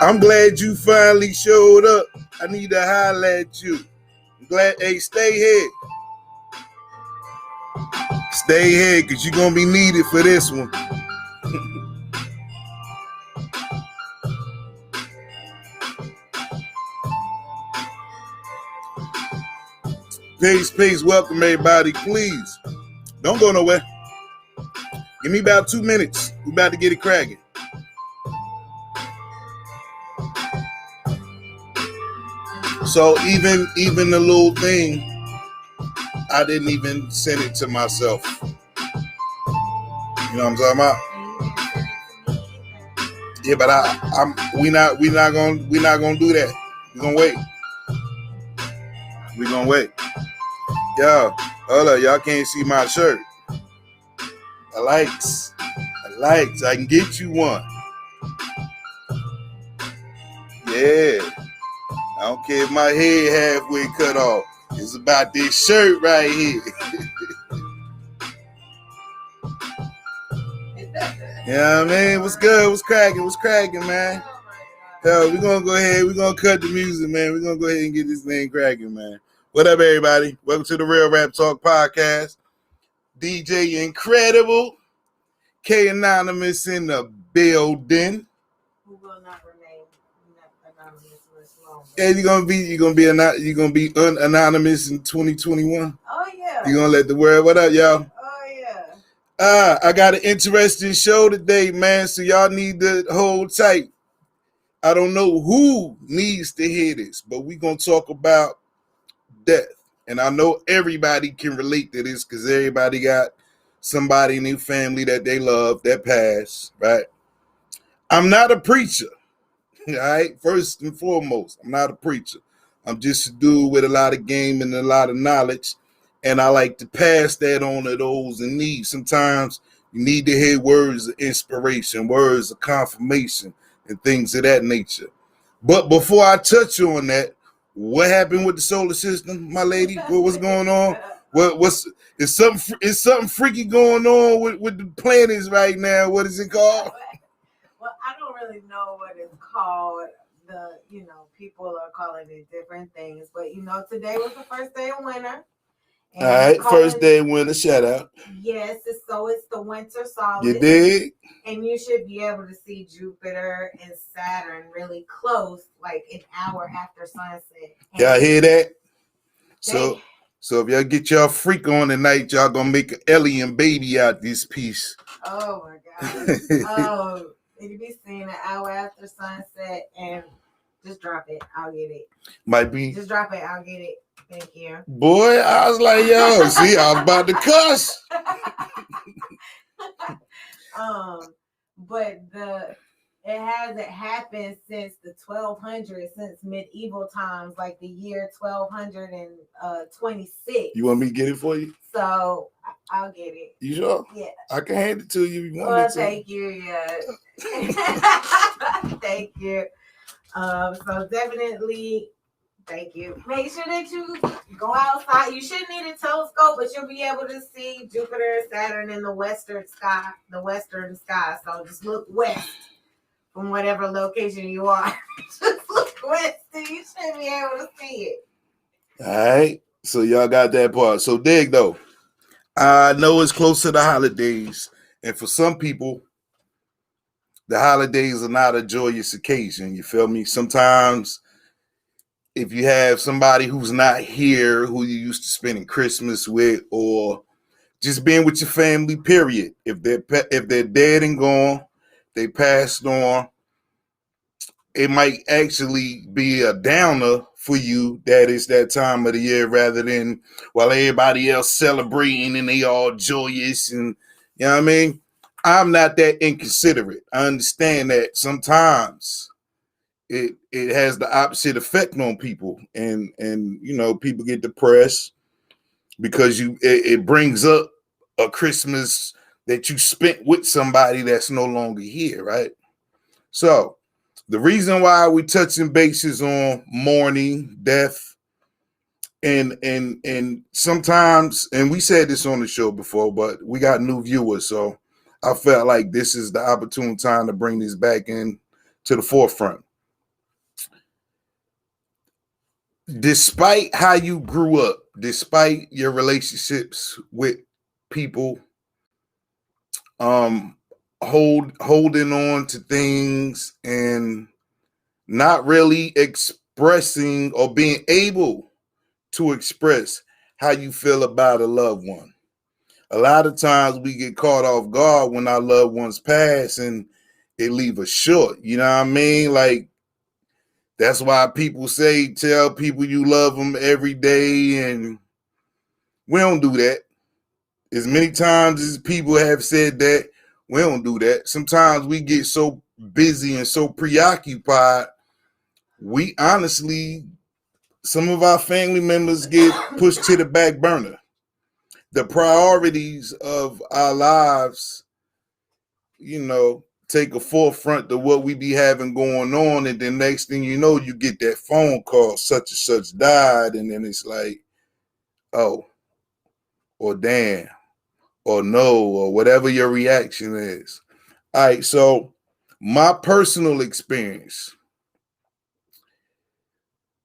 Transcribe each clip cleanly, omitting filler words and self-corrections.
I'm glad you finally showed up. I need to holler at you. I'm glad. Hey, stay here. Stay here, because you're going to be needed for this one. Peace. Welcome, everybody. Please, don't go nowhere. Give me about 2 minutes. We about to get it cracking. So even the little thing, I didn't even send it to myself. You know what I'm talking about? Yeah, but we not gonna do that. We're gonna wait. We're gonna wait. Yo, hold up, y'all can't see my shirt. I likes. I can get you one. Yeah. I don't care if my head halfway cut off. It's about this shirt right here. Yeah, what I mean? What's good? What's cracking, man? Yo, we're going to go ahead. We're going to cut the music, man. We're going to go ahead and get this thing cracking, man. What up, everybody? Welcome to the Real Rap Talk Podcast. DJ Incredible. K Anonymous in the building. Who will not remain anonymous much longer. Yeah, you're gonna be unanonymous in 2021. Oh yeah. You're gonna let the world. What up, y'all? Oh yeah. I got an interesting show today, man. So y'all need to hold tight. I don't know who needs to hear this, but we're gonna talk about death. And I know everybody can relate to this because everybody got somebody in their family that they love that passed, right? I'm not a preacher, all right? First and foremost, I'm not a preacher. I'm just a dude with a lot of game and a lot of knowledge, and I like to pass that on to those in need. Sometimes you need to hear words of inspiration, words of confirmation, and things of that nature. But before I touch on that, what happened with the solar system, my lady? What's going on? Is something freaky going on with the planets right now? What is it called? Well, I don't really know what it's called. People are calling it different things, but today was the first day of winter. All right, first day of winter. Shout out. Yes, it's the winter solstice. You dig? And you should be able to see Jupiter and Saturn really close, like an hour after sunset. Y'all hear that? So if y'all get y'all freak on tonight, y'all gonna make an alien baby out this piece. Oh my God. It'll be seen an hour after sunset, and just drop it. I'll get it. Might be. Just drop it. I'll get it. Thank you. Boy, I was like, yo, see, I was about to cuss. But it hasn't happened since the 1200s, since medieval times, like the year 1226. You want me to get it for you? So I'll get it. You sure? Yeah. I can hand it to you if you want me to. Thank you. Yeah. Thank you. So definitely. Thank you. Make sure that you go outside. You shouldn't need a telescope, but you'll be able to see Jupiter and Saturn in the western sky. So just look west from whatever location you are. Just look west and you should be able to see it. All right. So y'all got that part. So dig though. I know it's close to the holidays. And for some people, the holidays are not a joyous occasion. You feel me? Sometimes if you have somebody who's not here who you used to spending Christmas with, or just being with your family, period. If they're dead and gone, they passed on, it might actually be a downer for you that it's that time of the year, rather than while everybody else celebrating and they all joyous, and you know what I mean? I'm not that inconsiderate. I understand that sometimes it has the opposite effect on people, and you know, people get depressed because it brings up a Christmas that you spent with somebody that's no longer here, right? So the reason why we touching bases on mourning, death, and sometimes, and we said this on the show before, but we got new viewers, so I felt like this is the opportune time to bring this back in to the forefront. Despite how you grew up, despite your relationships with people, holding on to things and not really expressing or being able to express how you feel about a loved one. A lot of times we get caught off guard when our loved ones pass and it leave us short. You know what I mean? Like, that's why people say, tell people you love them every day. And we don't do that. As many times as people have said that, we don't do that. Sometimes we get so busy and so preoccupied, we honestly, some of our family members get pushed to the back burner. The priorities of our lives, you know, take a forefront to what we be having going on. And then next thing you know, you get that phone call, such and such died. And then it's like, oh, or damn, or no, or whatever your reaction is. All right, so my personal experience,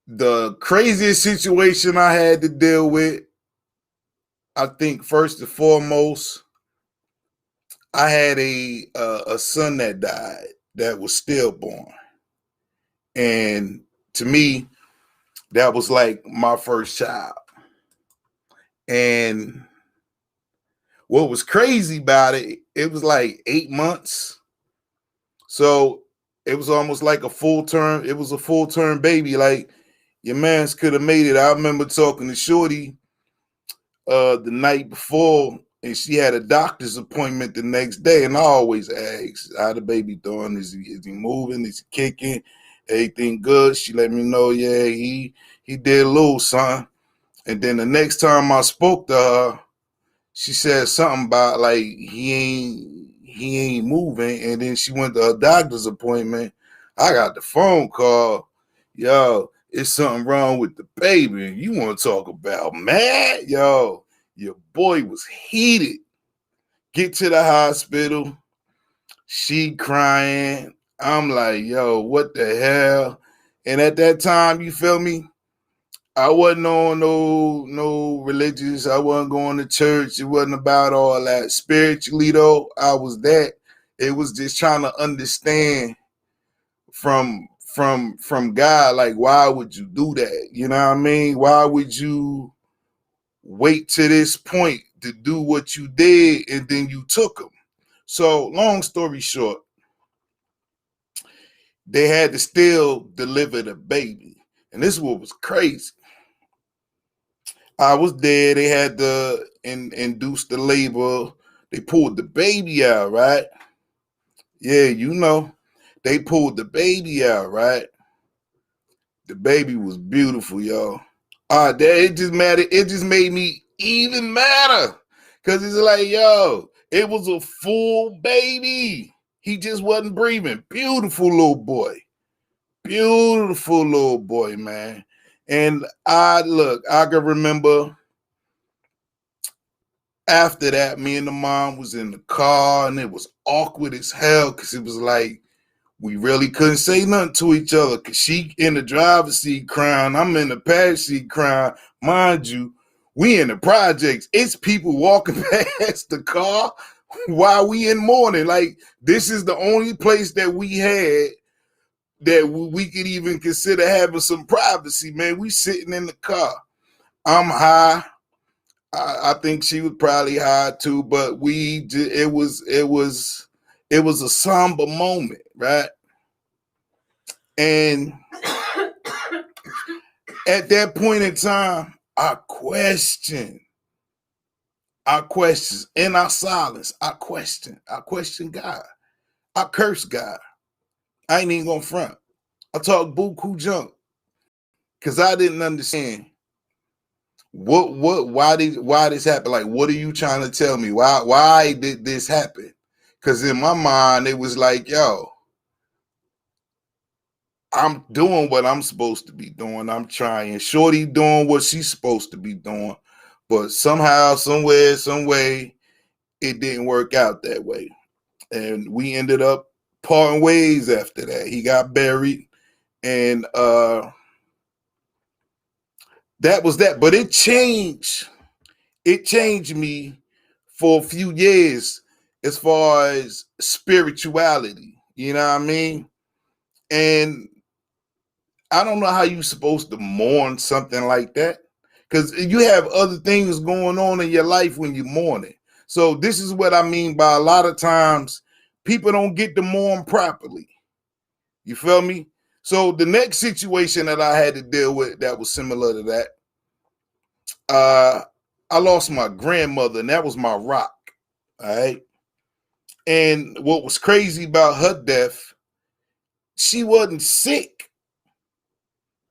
the craziest situation I had to deal with, I think first and foremost, I had a son that died that was stillborn. And to me, that was like my first child. And what was crazy about it, it was like 8 months. So it was almost like a full-term, it was a full-term baby. Like, your mans could have made it. I remember talking to Shorty the night before, and she had a doctor's appointment the next day. And I always ask, how the baby doing? Is he moving? Is he kicking? Everything good? She let me know, yeah, he did a little son. And then the next time I spoke to her, she said something about like he ain't moving. And then she went to her doctor's appointment. I got the phone call, yo, it's something wrong with the baby. You want to talk about mad? Yo, your boy was heated. Get to the hospital. She crying. I'm like, yo, what the hell? And at that time, you feel me? I wasn't on no religious. I wasn't going to church. It wasn't about all that. Spiritually, though, I was that. It was just trying to understand from God, like, why would you do that? You know what I mean? Why would you wait to this point to do what you did and then you took him? So long story short, they had to still deliver the baby. And this is what was crazy. I was there. They had to induce the labor. They pulled the baby out, right? Yeah, you know. They pulled the baby out, right? The baby was beautiful, y'all. It just mattered. It just made me even madder. Because it's like, yo, it was a full baby. He just wasn't breathing. Beautiful little boy. Beautiful little boy, man. And I can remember after that, me and the mom was in the car, and it was awkward as hell because it was like we really couldn't say nothing to each other because she in the driver's seat crying, I'm in the passenger seat crying. Mind you, we in the projects. It's people walking past the car while we in mourning. Like, this is the only place that we had that we could even consider having some privacy, man. We sitting in the car. I'm high. I think she was probably high too, but it was a somber moment, right? And at that point in time, I questioned in our silence. I questioned God. I cursed God. I ain't even gonna front. I talked buku junk because I didn't understand why this happen. Like, what are you trying to tell me? Why did this happen? Because in my mind, it was like, yo, I'm doing what I'm supposed to be doing. I'm trying. Shorty doing what she's supposed to be doing. But somehow, somewhere, some way, it didn't work out that way. And we ended up parting ways after that. He got buried. And that was that. But it changed me for a few years as far as spirituality. You know what I mean? And I don't know how you're supposed to mourn something like that, because you have other things going on in your life when you're mourning. So this is what I mean by a lot of times people don't get to mourn properly. You feel me? So the next situation that I had to deal with that was similar to that, I lost my grandmother, and that was my rock. All right. And what was crazy about her death, she wasn't sick.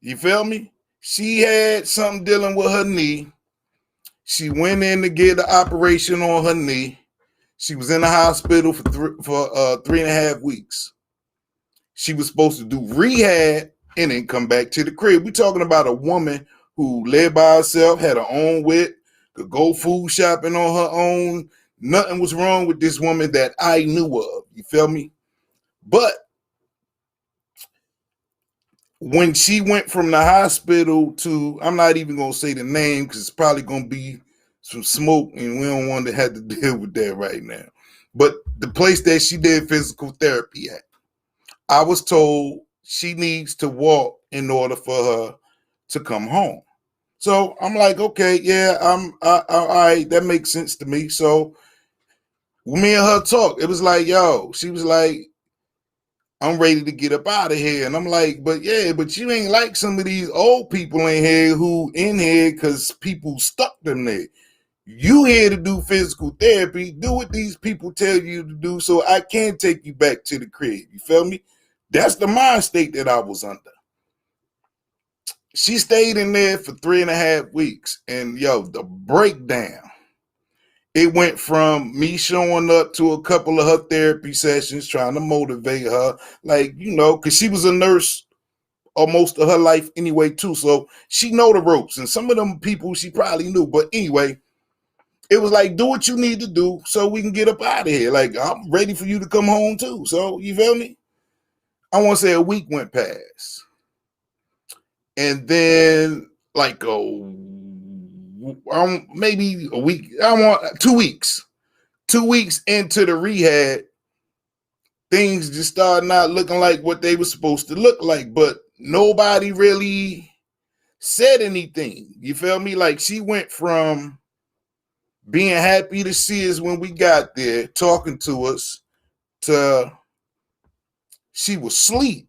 You feel me? She had something dealing with her knee. She went in to get an operation on her knee. She was in the hospital for 3.5 weeks. She was supposed to do rehab and then come back to the crib. We're talking about a woman who lived by herself, had her own wit, could go food shopping on her own. Nothing was wrong with this woman that I knew of. You feel me? But when she went from the hospital to, I'm not even going to say the name because it's probably going to be some smoke and we don't want to have to deal with that right now. But the place that she did physical therapy at, I was told she needs to walk in order for her to come home. So I'm like, okay, yeah, all right, that makes sense to me. So me and her talked. It was like, yo, she was like, I'm ready to get up out of here. And I'm like, but you ain't like some of these old people in here who in here because people stuck them there. You here to do physical therapy. Do what these people tell you to do so I can take you back to the crib. You feel me? That's the mind state that I was under. She stayed in there for 3.5 weeks. And yo, the breakdown. It went from me showing up to a couple of her therapy sessions, trying to motivate her, like, you know, because she was a nurse most of her life anyway, too. So she know the ropes. And some of them people she probably knew. But anyway, it was like, do what you need to do so we can get up out of here. Like, I'm ready for you to come home, too. So, you feel me? I want to say a week went past. And then, like, maybe a week, 2 weeks. 2 weeks into the rehab, things just started not looking like what they were supposed to look like, but nobody really said anything. You feel me? Like, she went from being happy to see us when we got there, talking to us, to she was asleep.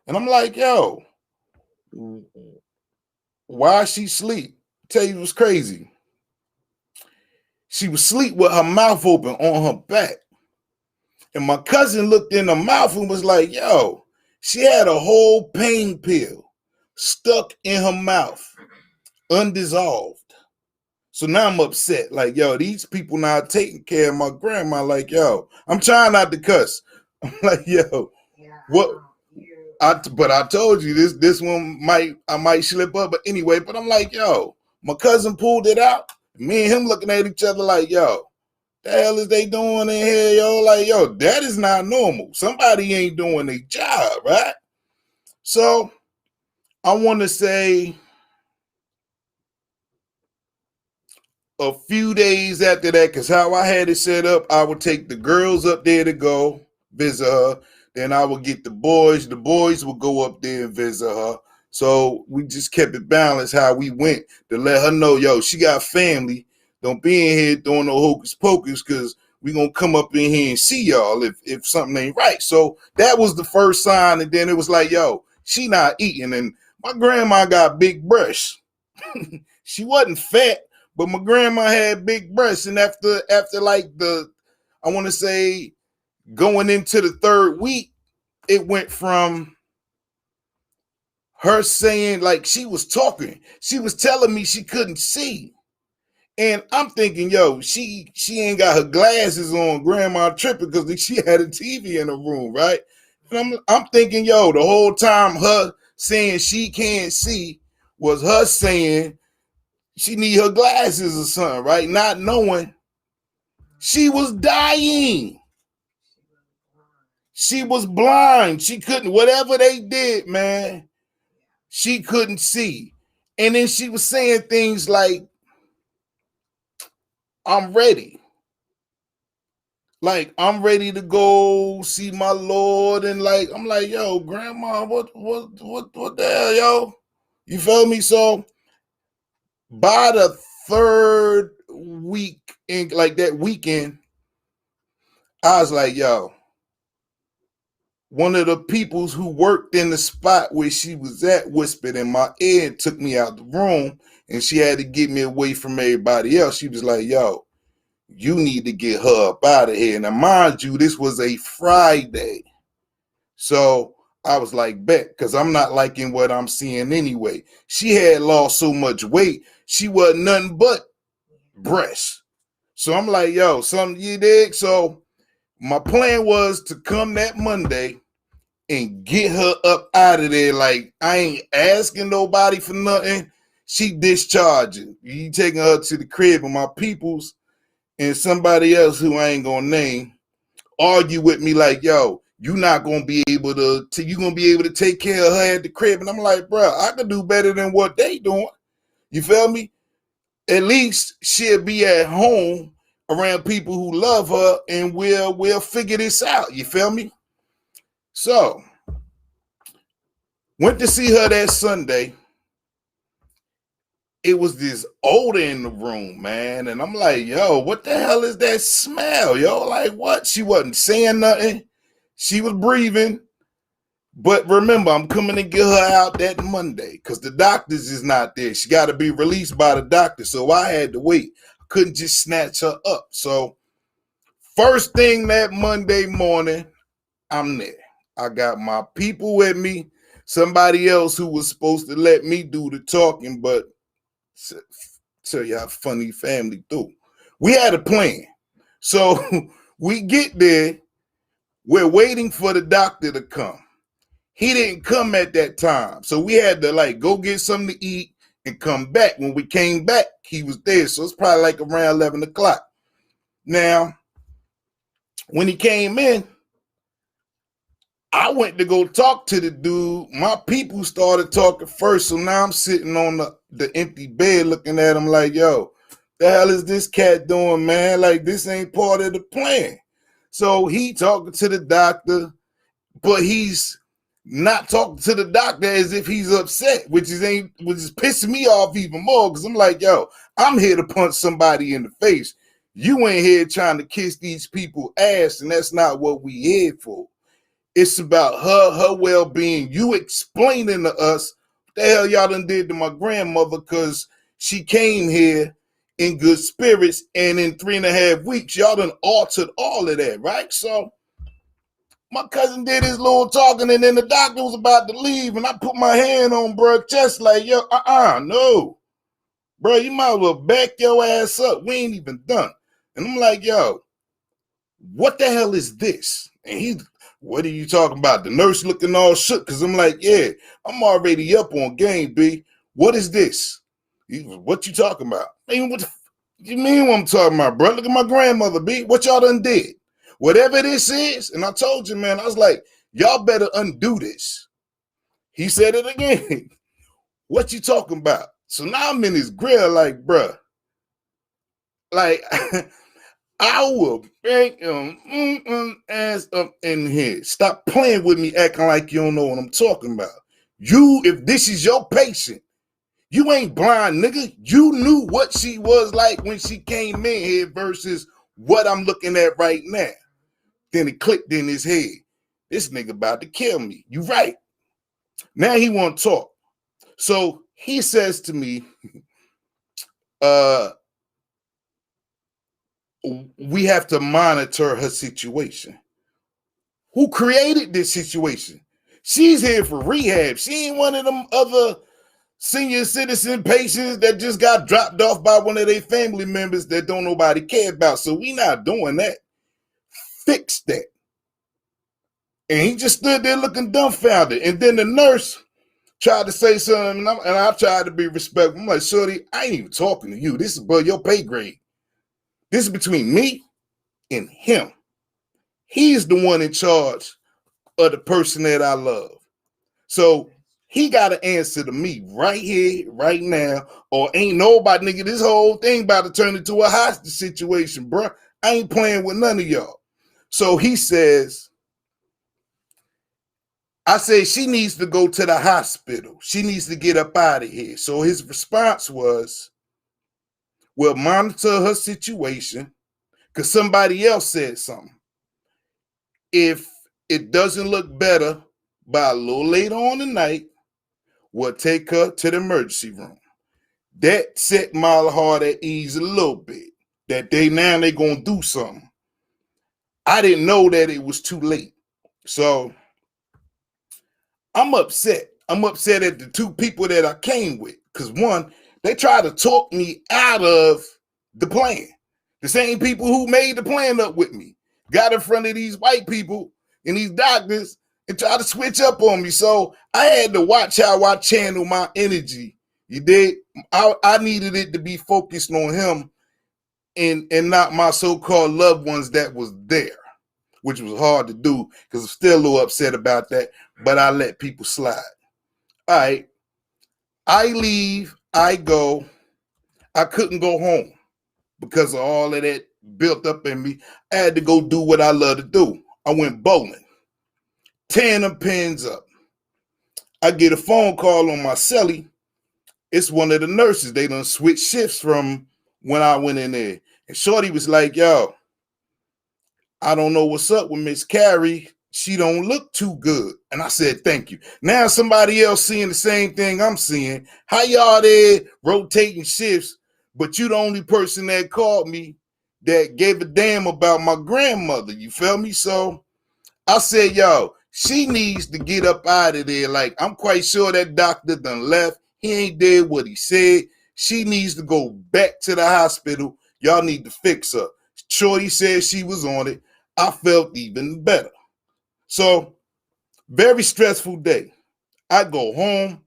And I'm like, yo, why she sleep? Tell you it was crazy. She was asleep with her mouth open on her back. And my cousin looked in her mouth and was like, yo, she had a whole pain pill stuck in her mouth, undissolved. So now I'm upset. Like, yo, these people not taking care of my grandma. Like, yo, I'm trying not to cuss. I'm like, yo, what? But I told you this one I might slip up. But anyway, but I'm like, yo, my cousin pulled it out. Me and him looking at each other like, yo, the hell is they doing in here, yo? Like, yo, that is not normal. Somebody ain't doing their job, right? So I want to say a few days after that, because how I had it set up, I would take the girls up there to go visit her. Then I would get the boys. The boys would go up there and visit her. So we just kept it balanced how we went to let her know, yo, she got family. Don't be in here doing no hocus pocus because we gonna come up in here and see y'all if something ain't right. So that was the first sign, and then it was like, yo, she not eating. And my grandma got big breasts. She wasn't fat, but my grandma had big breasts. And after like I want to say going into the third week, it went from her saying, like, she was talking. She was telling me she couldn't see. And I'm thinking, yo, she ain't got her glasses on, grandma tripping because she had a TV in the room, right? And I'm thinking, yo, the whole time her saying she can't see was her saying she need her glasses or something, right? Not knowing she was dying. She was blind. She couldn't, whatever they did, man, she couldn't see. And then she was saying things like, I'm ready. Like, I'm ready to go see my Lord. And like, I'm like, yo, grandma, what the hell, yo? You feel me? So by the third week, in like that weekend, I was like, yo, one of the peoples who worked in the spot where she was at whispered in my ear and took me out the room, and she had to get me away from everybody else. She was like, yo, you need to get her up out of here. Now, mind you, this was a Friday. So I was like, bet, because I'm not liking what I'm seeing anyway. She had lost so much weight, she wasn't nothing but breasts. So I'm like, yo, something you dig? So my plan was to come that Monday and get her up out of there. Like, I ain't asking nobody for nothing. She discharging. You taking her to the crib, and my peoples and somebody else who I ain't gonna name argue with me like, yo, you not gonna be able to you gonna be able to take care of her at the crib. And I'm like, bro, I could do better than what they doing. You feel me? At least she'll be at home around people who love her, and we'll figure this out. You feel me? So went to see her that Sunday. It was this odor in the room, man. And I'm like, yo, what the hell is that smell, yo? Like, what? She wasn't saying nothing. She was breathing. But remember, I'm coming to get her out that Monday because the doctors is not there. She got to be released by the doctor. So I had to wait. I couldn't just snatch her up. So first thing that Monday morning, I'm there. I got my people with me. Somebody else who was supposed to let me do the talking, but tell you how funny family do. We had a plan. So we get there. We're waiting for the doctor to come. He didn't come at that time. So we had to like go get something to eat and come back. When we came back, he was there. So it's probably like around 11 o'clock. Now, when he came in, I went to go talk to the dude. My people started talking first. So now I'm sitting on the empty bed looking at him like, yo, the hell is this cat doing, man? Like, this ain't part of the plan. So he talking to the doctor, but he's not talking to the doctor as if he's upset, which is pissing me off even more because I'm like, yo, I'm here to punch somebody in the face. You ain't here trying to kiss these people ass, and that's not what we here for. It's about her well-being. You explaining to us what the hell y'all done did to my grandmother because she came here in good spirits, and in 3.5 weeks, y'all done altered all of that, right? So my cousin did his little talking, and then the doctor was about to leave, and I put my hand on bruh's chest like, yo, no. Bro, you might as well back your ass up. We ain't even done. And I'm like, yo, what the hell is this? And he's, what are you talking about? The nurse looking all shook because I'm like, yeah, I'm already up on game, B. What is this? What you talking about? Man, what you mean what I'm talking about, bro? Look at my grandmother, B. What y'all done did? Whatever this is, and I told you, man, I was like, y'all better undo this. He said it again. What you talking about? So now I'm in his grill like, bruh, like, I will bang him ass up in here. Stop playing with me, acting like you don't know what I'm talking about. You, if this is your patient, you ain't blind, nigga. You knew what she was like when she came in here versus what I'm looking at right now. Then it clicked in his head. This nigga about to kill me. You right. Now he want to talk. So he says to me, we have to monitor her situation. Who created this situation? She's here for rehab. She ain't one of them other senior citizen patients that just got dropped off by one of their family members that don't nobody care about. So we not doing that. Fix that. And he just stood there looking dumbfounded. And then the nurse tried to say something, and I tried to be respectful. I'm like, shorty, I ain't even talking to you. This is above your pay grade. This is between me and him. He's the one in charge of the person that I love. So he got to answer to me right here, right now, or ain't nobody, nigga, this whole thing about to turn into a hostage situation, bro. I ain't playing with none of y'all. So he says, I said she needs to go to the hospital. She needs to get up out of here. So his response was, we'll monitor her situation because somebody else said something. If it doesn't look better by a little later on tonight, we'll take her to the emergency room. That set my heart at ease a little bit. That they're going to do something. I didn't know that it was too late. So I'm upset. I'm upset at the two people that I came with. Because one, they tried to talk me out of the plan. The same people who made the plan up with me got in front of these white people and these doctors and tried to switch up on me. So I had to watch how I channel my energy. You did. I needed it to be focused on him and not my so-called loved ones that was there, which was hard to do because I'm still a little upset about that, but I let people slide. All right. I leave. I go. I couldn't go home because of all of that built up in me. I had to go do what I love to do. I went bowling, tearing them pins up. I get a phone call on my celly. It's one of the nurses. They done switch shifts from when I went in there. And Shorty was like, yo, I don't know what's up with Miss Carrie. She don't look too good. And I said, thank you. Now somebody else seeing the same thing I'm seeing. How y'all there rotating shifts, but you the only person that called me that gave a damn about my grandmother. You feel me? So I said, yo, she needs to get up out of there. Like, I'm quite sure that doctor done left. He ain't did what he said. She needs to go back to the hospital. Y'all need to fix her. Shorty said she was on it. I felt even better. So, very stressful day. I go home.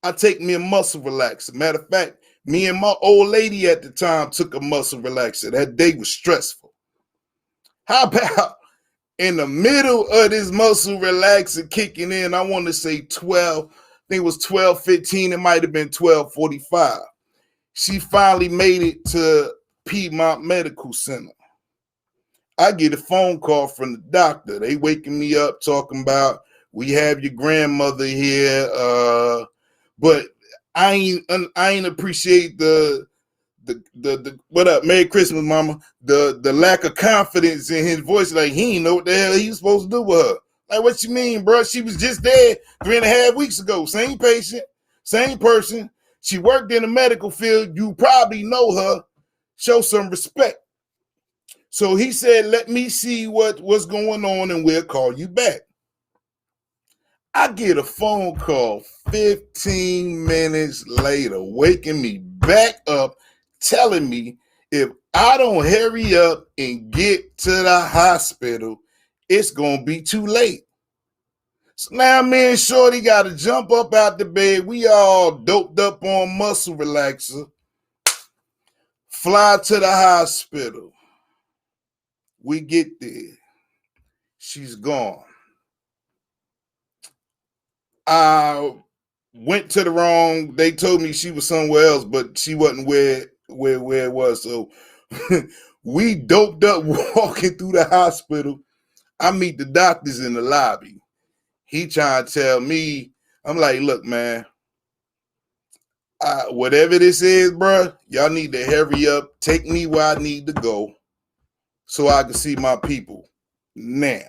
I take me a muscle relaxer. Matter of fact, me and my old lady at the time took a muscle relaxer. That day was stressful. How about in the middle of this muscle relaxer kicking in, I want to say 12, I think it was 12:15. It might have been 12:45. She finally made it to Piedmont Medical Center. I get a phone call from the doctor. They waking me up talking about, we have your grandmother here, but I ain't appreciate the what up, Merry Christmas, mama. The lack of confidence in his voice, like he ain't know what the hell he was supposed to do with her. Like, what you mean, bro? She was just there 3.5 weeks ago. Same patient, same person. She worked in the medical field. You probably know her. Show some respect. So he said, let me see what's going on and we'll call you back. I get a phone call 15 minutes later, waking me back up, telling me if I don't hurry up and get to the hospital, it's going to be too late. So now me and Shorty got to jump up out the bed. We all doped up on muscle relaxer. Fly to the hospital. We get there. She's gone. I went to the wrong. They told me she was somewhere else, but she wasn't where it was. So We doped up walking through the hospital. I meet the doctors in the lobby. He trying to tell me, I'm like, look, man, whatever this is, bro, y'all need to hurry up, take me where I need to go so I can see my people now.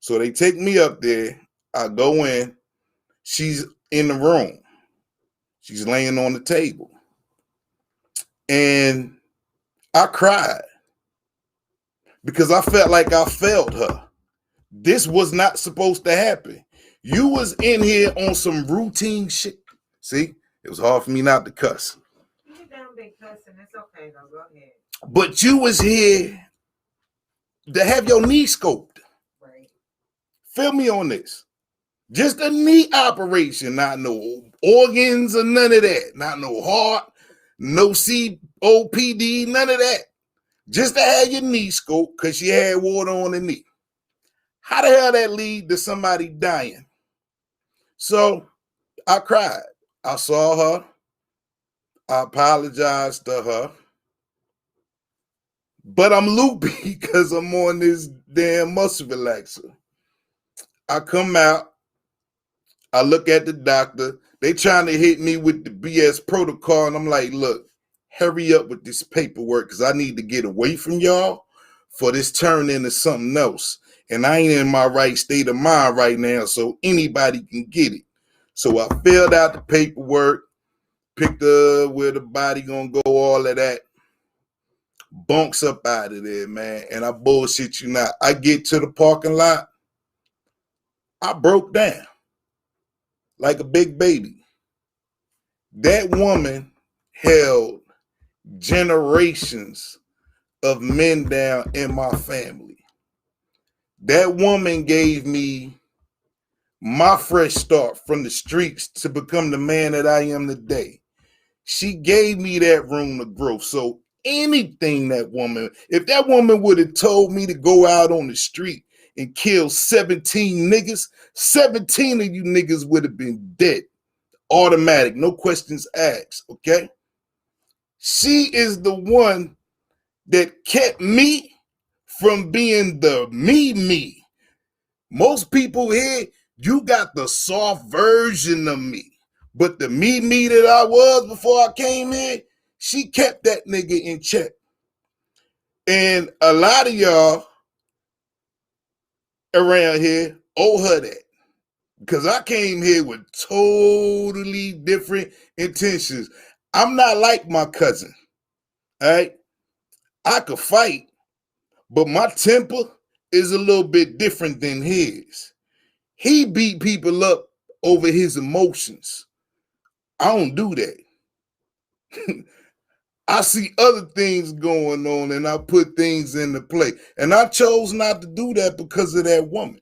So they take me up there. I go in. She's in the room. She's laying on the table. And I cried because I felt like I failed her. This was not supposed to happen. You was in here on some routine shit. See, it was hard for me not to cuss. You done been cussing. It's okay, though. Go ahead. But you was here to have your knee scoped. Right. Feel me on this. Just a knee operation, not no organs or none of that. Not no heart, no COPD, none of that. Just to have your knee scoped because she had water on the knee. How the hell that lead to somebody dying? So I cried. I saw her. I apologized to her. But I'm loopy because I'm on this damn muscle relaxer. I come out. I look at the doctor. They trying to hit me with the BS protocol. And I'm like, look, hurry up with this paperwork because I need to get away from y'all for this turn into something else. And I ain't in my right state of mind right now, so anybody can get it. So I filled out the paperwork, picked up where the body gonna go, all of that. Bunks up out of there, man. And I bullshit you not. I get to the parking lot. I broke down like a big baby. That woman held generations of men down in my family. That woman gave me my fresh start from the streets to become the man that I am today. She gave me that room to grow. So anything that woman, if that woman would have told me to go out on the street and kill 17 niggas, 17 of you niggas would have been dead. Automatic, no questions asked, okay? She is the one that kept me from being the me. Most people here, you got the soft version of me. But the me that I was before I came here, she kept that nigga in check. And a lot of y'all around here owe her that. Because I came here with totally different intentions. I'm not like my cousin, all right? I could fight, but my temper is a little bit different than his. He beat people up over his emotions. I don't do that. I see other things going on and I put things into play. And I chose not to do that because of that woman.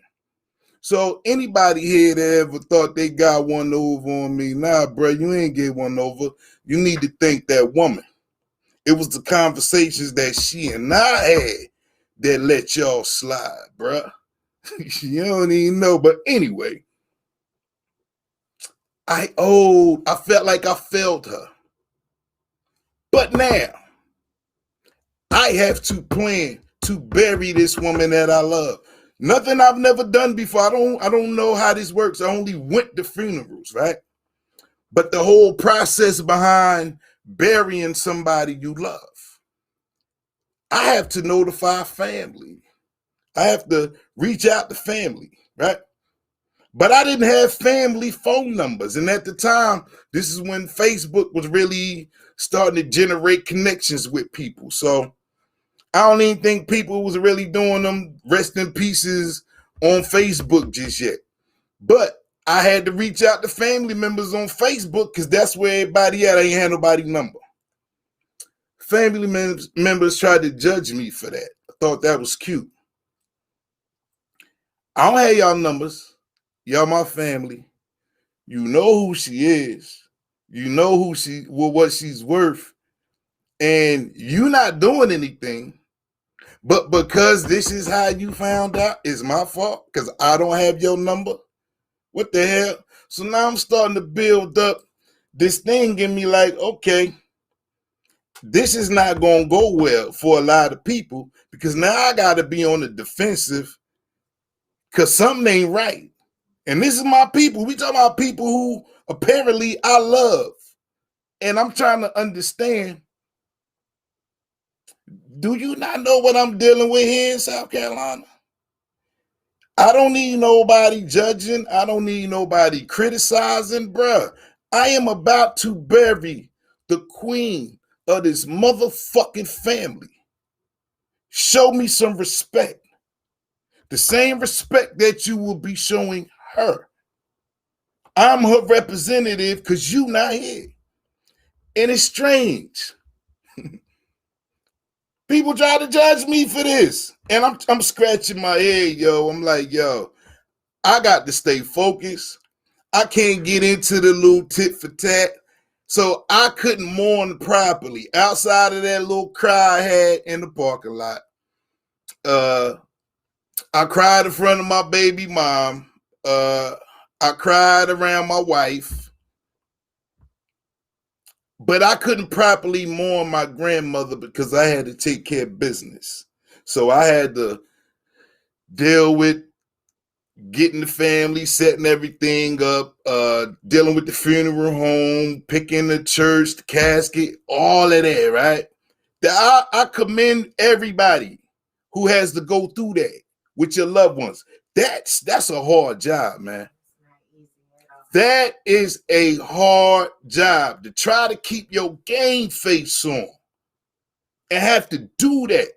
So anybody here that ever thought they got one over on me, nah, bro, you ain't get one over. You need to thank that woman. It was the conversations that she and I had that let y'all slide, bro. You don't even know. But anyway, I felt like I failed her. But now, I have to plan to bury this woman that I love. Nothing I've never done before. I don't know how this works. I only went to funerals, right? But the whole process behind burying somebody you love, I have to notify family. I have to reach out to family, right? But I didn't have family phone numbers. And at the time, this is when Facebook was really starting to generate connections with people. So I don't even think people was really doing them rest in pieces on Facebook just yet. But I had to reach out to family members on Facebook because that's where everybody at. I ain't had nobody's number. Family members tried to judge me for that. I thought that was cute. I don't have y'all numbers. Y'all my family. You know who she is. You know what she's worth. And you not doing anything. But because this is how you found out, it's my fault because I don't have your number. What the hell? So now I'm starting to build up this thing in me like, okay, this is not going to go well for a lot of people because now I got to be on the defensive because something ain't right. And this is my people. We talking about people who apparently I love. And I'm trying to understand, do you not know what I'm dealing with here in South Carolina? I don't need nobody judging. I don't need nobody criticizing, bruh. I am about to bury the queen of this motherfucking family. Show me some respect. The same respect that you will be showing her. I'm her representative because you not here. And it's strange. People try to judge me for this. And I'm scratching my head, yo. I'm like, yo, I got to stay focused. I can't get into the little tit for tat. So I couldn't mourn properly outside of that little cry I had in the parking lot. I cried in front of my baby mom. I cried around my wife. But I couldn't properly mourn my grandmother because I had to take care of business. So I had to deal with getting the family, setting everything up, dealing with the funeral home, picking the church, the casket, all of that, right? I commend everybody who has to go through that with your loved ones. That's a hard job, man. That is a hard job to try to keep your game face on and have to do that.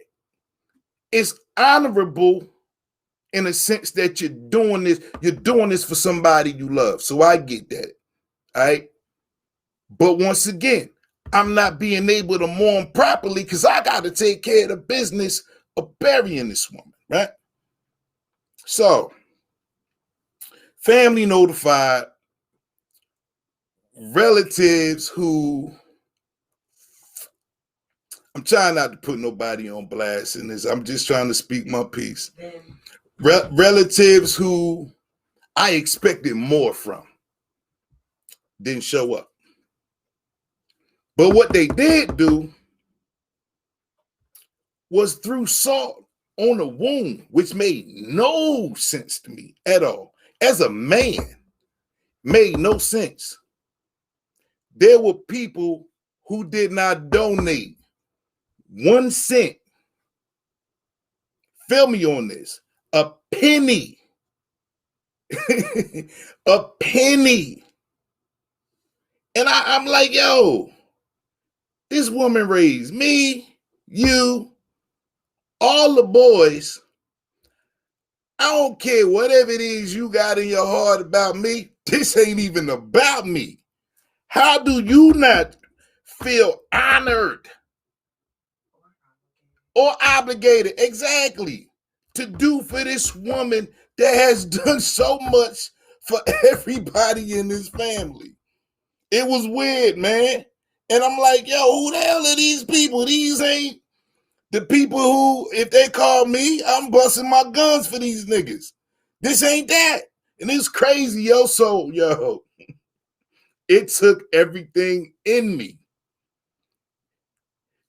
It's honorable in a sense that you're doing this for somebody you love. So I get that. All right. But once again, I'm not being able to mourn properly because I got to take care of the business of burying this woman, right? So, family notified, relatives who, I'm trying not to put nobody on blast in this. I'm just trying to speak my piece. Relatives who I expected more from didn't show up. But what they did do was threw salt on a wound, which made no sense to me at all. As a man, made no sense. There were people who did not donate 1 cent. Feel me on this. A penny. A penny. And I'm like, yo, this woman raised me, you, all the boys. I don't care whatever it is you got in your heart about me. This ain't even about me. How do you not feel honored or obligated, exactly, to do for this woman that has done so much for everybody in this family? It was weird, man. And I'm like, yo, who the hell are these people? These ain't the people who, if they call me, I'm busting my guns for these niggas. This ain't that. And it's crazy, yo. So, yo, it took everything in me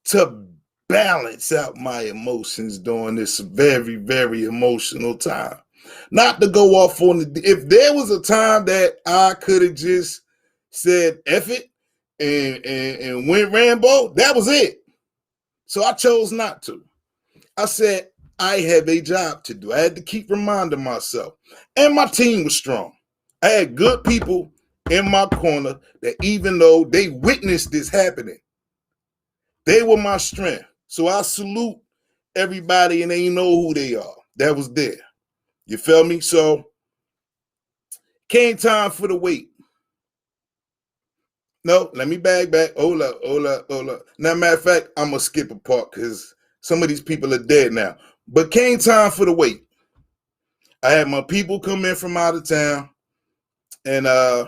to balance out my emotions during this very, very emotional time. Not to go off on if there was a time that I could have just said F it and went Rambo, that was it. So I chose not to. I said, I have a job to do. I had to keep reminding myself. And my team was strong. I had good people in my corner that even though they witnessed this happening, they were my strength. So I salute everybody and they know who they are. That was there. You feel me? So came time for the wait. No, let me back. Hold up. Now, matter of fact, I'm going to skip a part because some of these people are dead now. But came time for the wait. I had my people come in from out of town. And I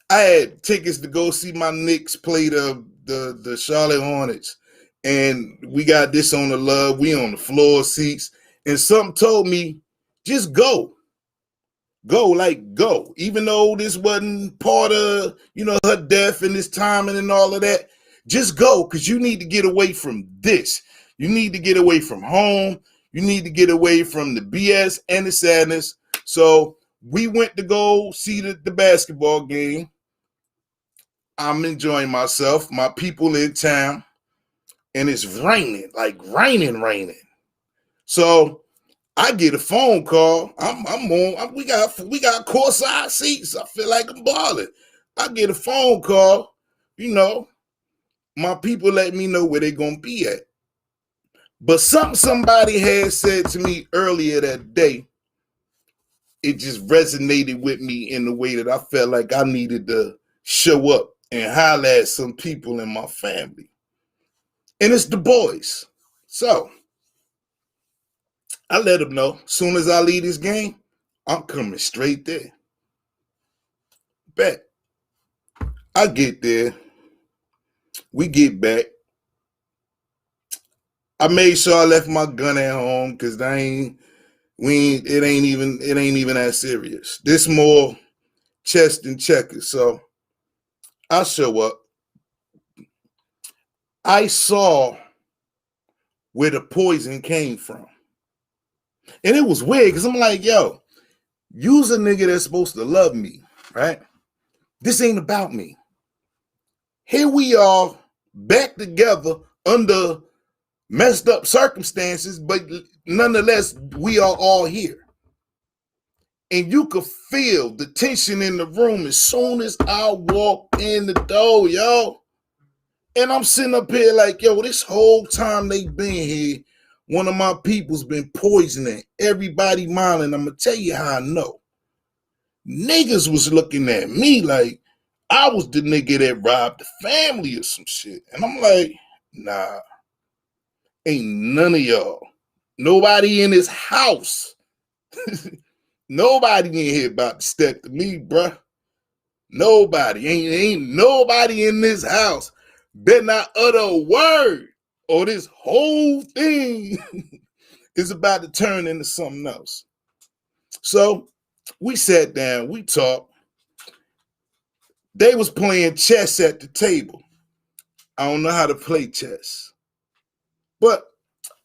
had tickets to go see my Knicks play the Charlotte Hornets. And we got this on the love. We on the floor seats. And something told me, just go. Go. Even though this wasn't part of, her death and this timing and all of that, Just go, because you need to get away from this. You need to get away from home. You need to get away from the BS and the sadness. So we went to go see the basketball game. I'm enjoying myself. My people in town. And it's raining, like raining. So I get a phone call. I'm on. We got courtside seats. I feel like I'm balling. I get a phone call. You know, my people let me know where they're gonna be at. But somebody had said to me earlier that day, it just resonated with me in the way that I felt like I needed to show up and holler at some people in my family. And it's the boys. So I let them know, as soon as I leave this game, I'm coming straight there. Bet. I get there. We get back. I made sure I left my gun at home because it ain't even that serious. This more chess than checkers. So I show up. I saw where the poison came from. And it was weird because I'm like, yo, you's a nigga that's supposed to love me, right? This ain't about me. Here we are back together under messed up circumstances, but nonetheless, we are all here. And you could feel the tension in the room as soon as I walk in the door, yo. And I'm sitting up here like, yo, this whole time they been here, one of my people's been poisoning everybody mind. And I'm going to tell you how I know. Niggas was looking at me like I was the nigga that robbed the family or some shit. And I'm like, nah, ain't none of y'all. Nobody in this house. Nobody in here about to step to me, bruh. Nobody. Ain't nobody in this house better not utter a word or this whole thing is about to turn into something else. So we sat down, we talked. They was playing chess at the table. I don't know how to play chess. But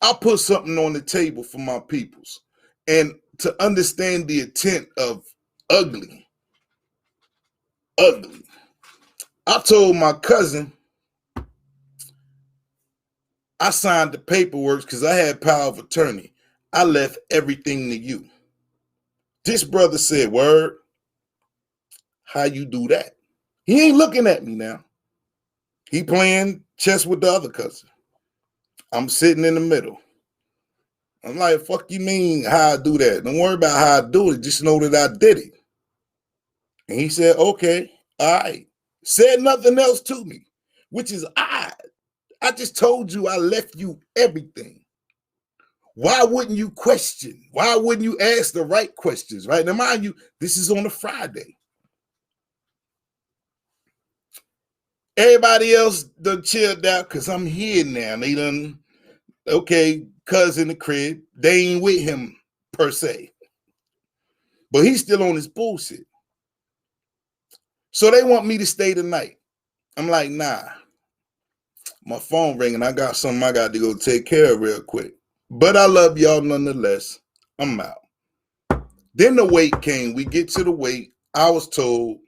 I put something on the table for my peoples. And to understand the intent of ugly. I told my cousin, I signed the paperwork because I had power of attorney. I left everything to you. This brother said, word, how you do that? He ain't looking at me now. He playing chess with the other cousin. I'm sitting in the middle. I'm like, fuck you mean how I do that? Don't worry about how I do it. Just know that I did it. And he said, okay, all right. Said nothing else to me, which is odd. I just told you I left you everything. Why wouldn't you question? Why wouldn't you ask the right questions, right? Now, mind you, this is on a Friday. Everybody else done chilled out because I'm here now. They done, okay, cuz in the crib. They ain't with him per se. But he's still on his bullshit. So they want me to stay the night. I'm like, nah. My phone ringing. I got something I got to go take care of real quick. But I love y'all nonetheless. I'm out. Then the wait came. We get to the wait. I was told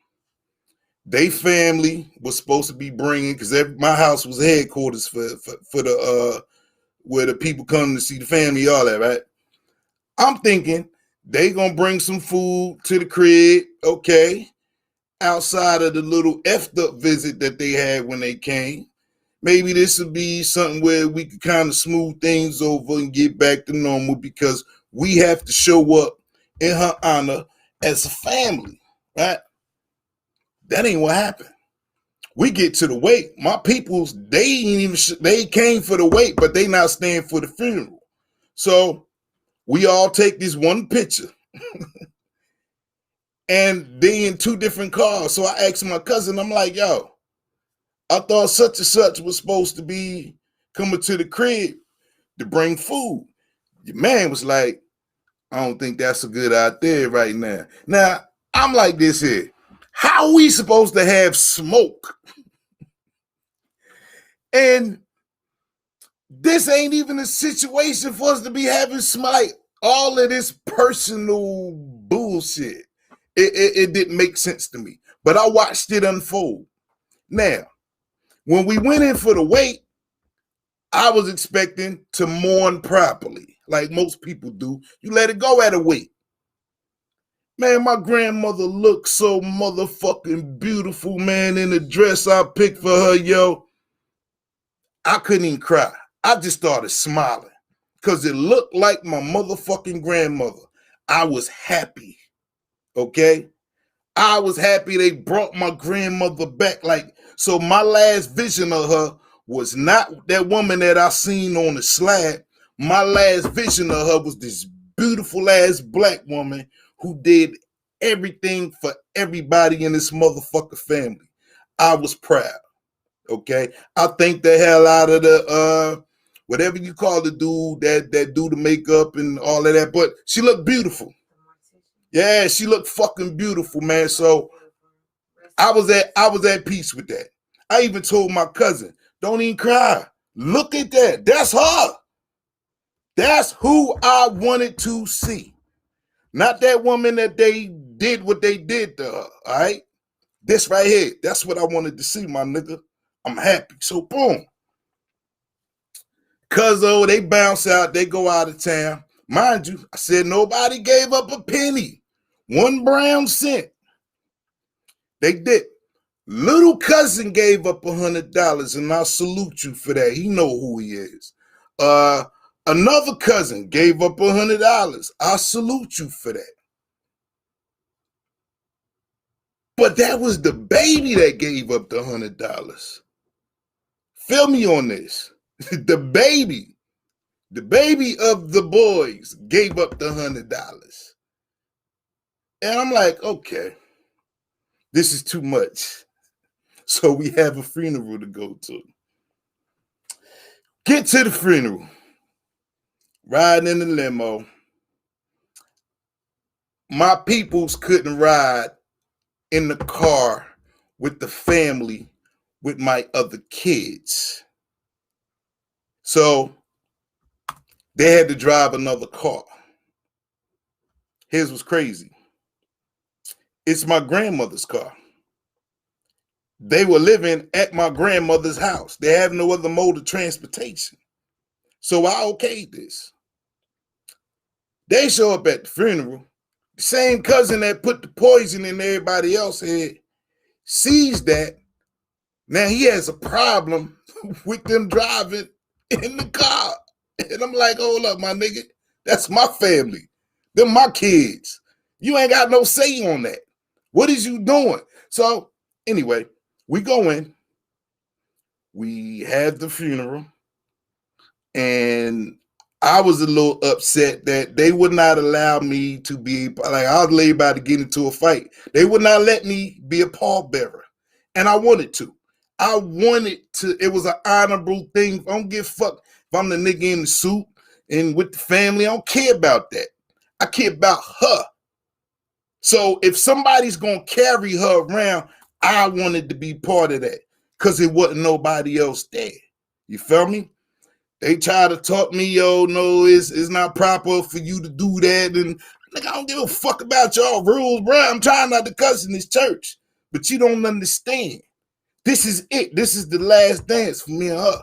they family was supposed to be bringing, because my house was headquarters for the where the people come to see the family, all that, right? I'm thinking they gonna bring some food to the crib, okay, outside of the little effed up visit that they had when they came. Maybe this would be something where we could kind of smooth things over and get back to normal, because we have to show up in her honor as a family, right? That ain't what happened. We get to the wake. My peoples, they came for the wake, but they not staying for the funeral. So we all take this one picture. And they in two different cars. So I asked my cousin, I'm like, yo, I thought such and such was supposed to be coming to the crib to bring food. Your man was like, I don't think that's a good idea right now. Now, I'm like this here. How are we supposed to have smoke And this ain't even a situation for us to be having all of this personal bullshit. It didn't make sense to me. But I watched it unfold. Now, when we went in for the wait, I was expecting to mourn properly, like most people do. You let it go at a wait. Man, my grandmother looked so motherfucking beautiful, man, in the dress I picked for her, yo. I couldn't even cry. I just started smiling because it looked like my motherfucking grandmother. I was happy, okay? I was happy they brought my grandmother back. So my last vision of her was not that woman that I seen on the slab. My last vision of her was this beautiful ass black woman who did everything for everybody in this motherfucker family. I was proud. Okay, I think the hell out of the whatever you call the dude that do the makeup and all of that, but she looked beautiful. Yeah, she looked fucking beautiful, man. So I was at peace with that. I even told my cousin, don't even cry. Look at that. That's her. That's who I wanted to see. Not that woman that they did what they did to her. All right. This right here. That's what I wanted to see, my nigga. I'm happy. So boom. Cuzzo, they bounce out, they go out of town. Mind you, I said nobody gave up a penny. 1 brown cent. They did. Little cousin gave up $100, and I salute you for that. He know who he is. Another cousin gave up $100. I salute you for that. But that was the baby that gave up the $100. Feel me on this. The baby of the boys gave up the $100. And I'm like, okay, this is too much. So we have a funeral to go to. Get to the funeral. Riding in the limo. My peoples couldn't ride in the car with the family with my other kids. So they had to drive another car. Here's what's crazy. It's my grandmother's car. They were living at my grandmother's house. They have no other mode of transportation. So I okayed this. They show up at the funeral. The same cousin that put the poison in everybody else's head sees that. Now he has a problem with them driving in the car. And I'm like, hold up, my nigga. That's my family. Them my kids. You ain't got no say on that. What is you doing? So anyway, we go in. We had the funeral. And I was a little upset that they would not allow me to be, like, I was laid by to get into a fight. They would not let me be a pallbearer. And I wanted to. It was an honorable thing. I don't give a fuck if I'm the nigga in the suit and with the family. I don't care about that. I care about her. So if somebody's going to carry her around, I wanted to be part of that because it wasn't nobody else there. You feel me? They try to talk me, yo, no, it's not proper for you to do that. And like, I don't give a fuck about y'all rules, bro. I'm trying not to cuss in this church. But you don't understand. This is it. This is the last dance for me and her.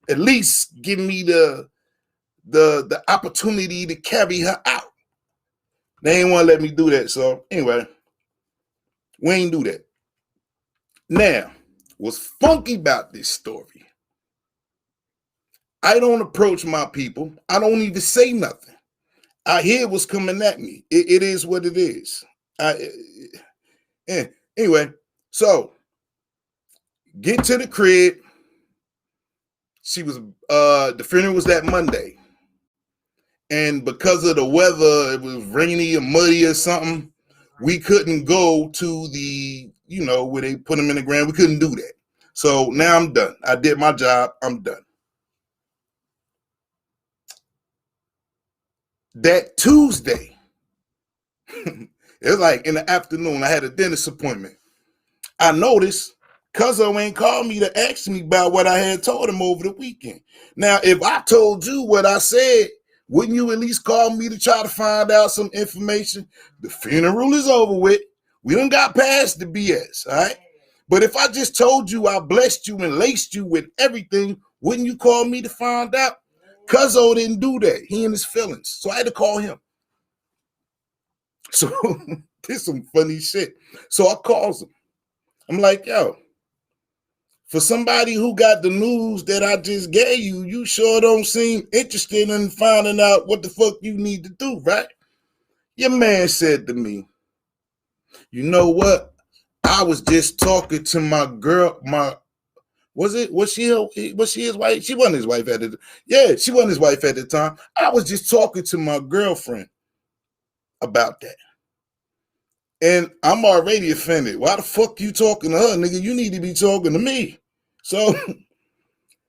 At least give me the opportunity to carry her out. They ain't want to let me do that. So anyway, we ain't do that. Now, what's funky about this story? I don't approach my people. I don't even say nothing. I hear what's coming at me. It is what it is. Anyway, so get to the crib. She was the funeral was that Monday. And because of the weather, it was rainy or muddy or something, we couldn't go to the, where they put them in the ground. We couldn't do that. So now I'm done. I did my job. I'm done. That Tuesday, it was like in the afternoon, I had a dentist appointment. I noticed Cuzzo ain't called me to ask me about what I had told him over the weekend. Now, if I told you what I said, wouldn't you at least call me to try to find out some information? The funeral is over with. We done got past the BS, all right? But if I just told you I blessed you and laced you with everything, wouldn't you call me to find out? Cuzzo didn't do that. He in his feelings. So I had to call him. So this some funny shit. So I calls him. I'm like, yo, for somebody who got the news that I just gave you, you sure don't seem interested in finding out what the fuck you need to do, right? Your man said to me, you know what? I was just talking to my girl, was she his wife? She wasn't his wife at the time. Yeah, she wasn't his wife at the time. I was just talking to my girlfriend about that. And I'm already offended. Why the fuck you talking to her, nigga? You need to be talking to me. So,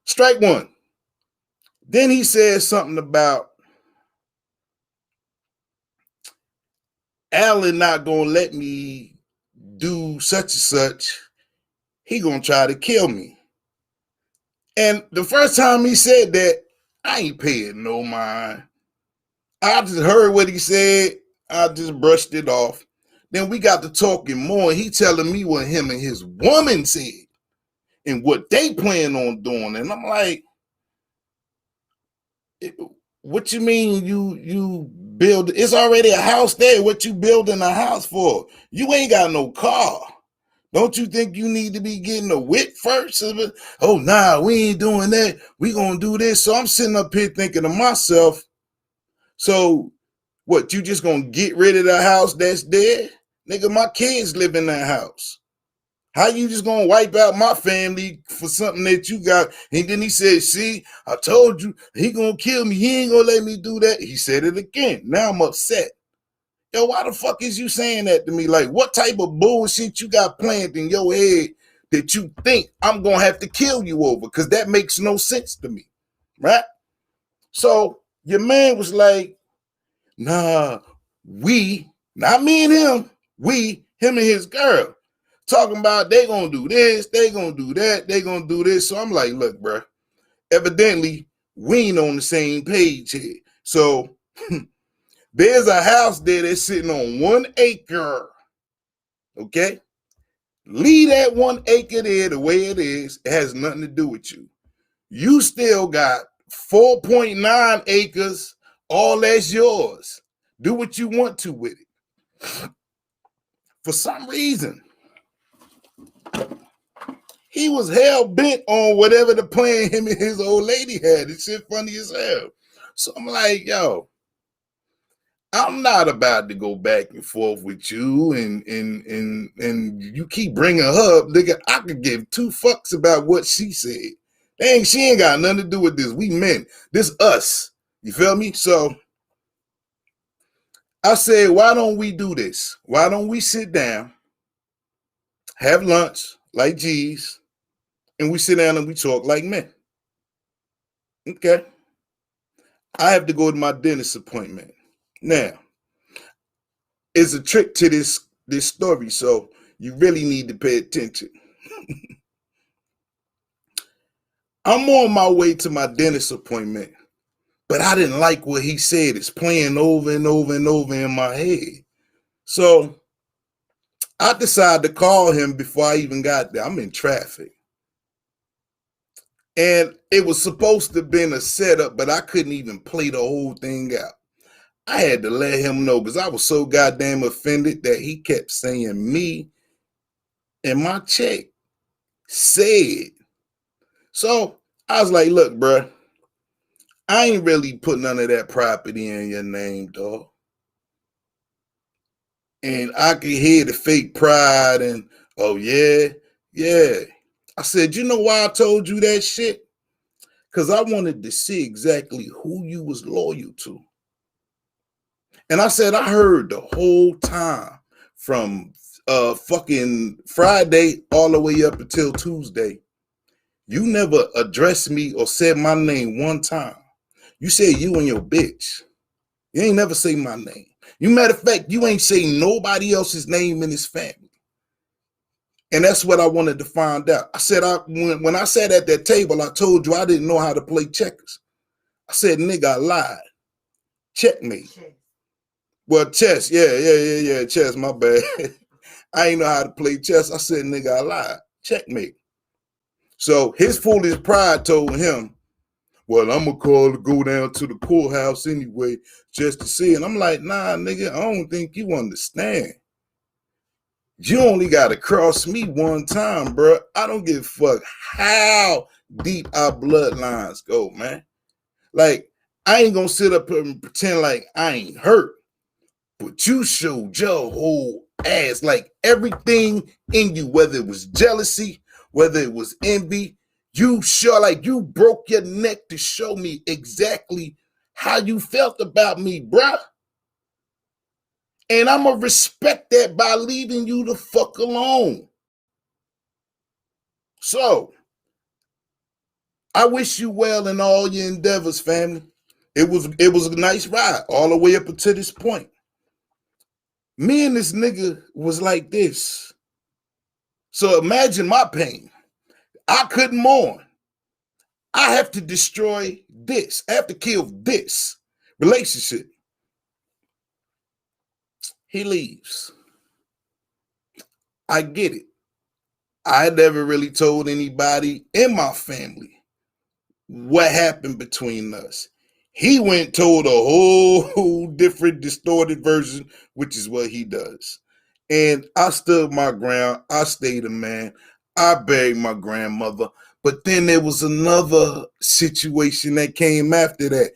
strike one. Then he said something about Alan not gonna let me do such and such. He gonna try to kill me. And the first time he said that, I ain't paying no mind. I just heard what he said. I just brushed it off. Then we got to talking more. He telling me what him and his woman said and what they plan on doing. And I'm like, what you mean you build? It's already a house there. What you building a house for? You ain't got no car. Don't you think you need to be getting a whip first? Oh, nah, we ain't doing that. We gonna do this. So I'm sitting up here thinking to myself, so what, you just gonna get rid of the house that's there? Nigga, my kids live in that house. How you just gonna wipe out my family for something that you got? And then he said, see, I told you, he gonna kill me. He ain't gonna let me do that. He said it again. Now I'm upset. Yo, why the fuck is you saying that to me? Like, what type of bullshit you got planned in your head that you think I'm gonna have to kill you over? Because that makes no sense to me, right? So your man was like, nah, we, not me and him, him and his girl, talking about they gonna do this, they gonna do that, they gonna do this. So I'm like, look, bro, evidently we ain't on the same page here. So there's a house there that's sitting on 1 acre. Okay? Leave that 1 acre there the way it is. It has nothing to do with you. You still got 4.9 acres. All that's yours. Do what you want to with it. For some reason, he was hell bent on whatever the plan him and his old lady had. It's shit funny as hell. So I'm like, yo, I'm not about to go back and forth with you and you keep bringing her up, nigga. I could give 2 fucks about what she said. Dang, she ain't got nothing to do with this. We men. This us. You feel me? So I said, why don't we do this? Why don't we sit down, have lunch like G's, and we sit down and we talk like men? Okay. I have to go to my dentist appointment. Now, it's a trick to this story, so you really need to pay attention. I'm on my way to my dentist appointment, but I didn't like what he said. It's playing over and over and over in my head. So I decided to call him before I even got there. I'm in traffic. And it was supposed to have been a setup, but I couldn't even play the whole thing out. I had to let him know because I was so goddamn offended that he kept saying me and my check said. So I was like, look, bro, I ain't really put none of that property in your name, dog. And I could hear the fake pride and, oh, yeah. I said, you know why I told you that shit? Because I wanted to see exactly who you was loyal to. And I said, I heard the whole time from fucking Friday all the way up until Tuesday. You never addressed me or said my name one time. You said you and your bitch. You ain't never say my name. You matter of fact, you ain't say nobody else's name in his family. And that's what I wanted to find out. I said, when I sat at that table, I told you I didn't know how to play checkers. I said, nigga, I lied. Checkmate. Chess. Well, chess. Yeah. Chess, my bad. I ain't know how to play chess. I said, nigga, I lied. Checkmate. So his foolish pride told him, well, I'm going to call to go down to the courthouse anyway, just to see. And I'm like, nah, nigga, I don't think you understand. You only got to cross me one time, bro. I don't give a fuck how deep our bloodlines go, man. Like, I ain't going to sit up here and pretend like I ain't hurt. But you showed your whole ass, like everything in you, whether it was jealousy, whether it was envy, you sure like you broke your neck to show me exactly how you felt about me, bruh. And I'm going to respect that by leaving you the fuck alone. So, I wish you well in all your endeavors, family. It was a nice ride all the way up until this point. Me and this nigga was like this. So imagine my pain. I couldn't mourn. I have to destroy this. I have to kill this relationship. He leaves. I get it. I never really told anybody in my family what happened between us. He went and told a whole different distorted version, which is what he does. And I stood my ground. I stayed a man. I buried my grandmother. But then there was another situation that came after that.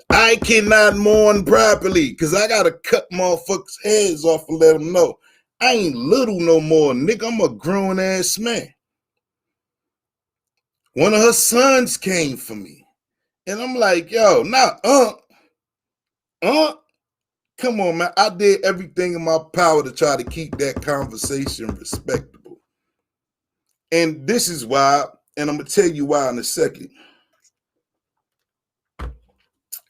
I cannot mourn properly because I got to cut motherfuckers' heads off and let them know. I ain't little no more, nigga. I'm a grown-ass man. One of her sons came for me. And I'm like, yo, come on, man. I did everything in my power to try to keep that conversation respectable. And this is why, and I'm going to tell you why in a second.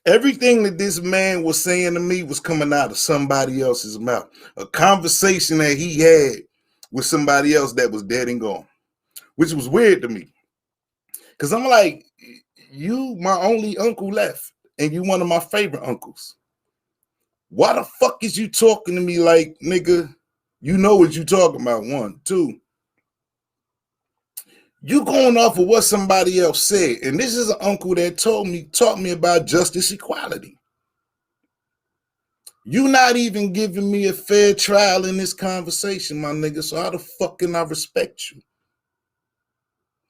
Everything that this man was saying to me was coming out of somebody else's mouth. A conversation that he had with somebody else that was dead and gone, which was weird to me. Because I'm like, you my only uncle left, and you one of my favorite uncles. Why the fuck is you talking to me like, nigga, you know what you talking about, one. Two, you going off of what somebody else said. And this is an uncle that taught me about justice equality. You not even giving me a fair trial in this conversation, my nigga. So how the fuck can I respect you?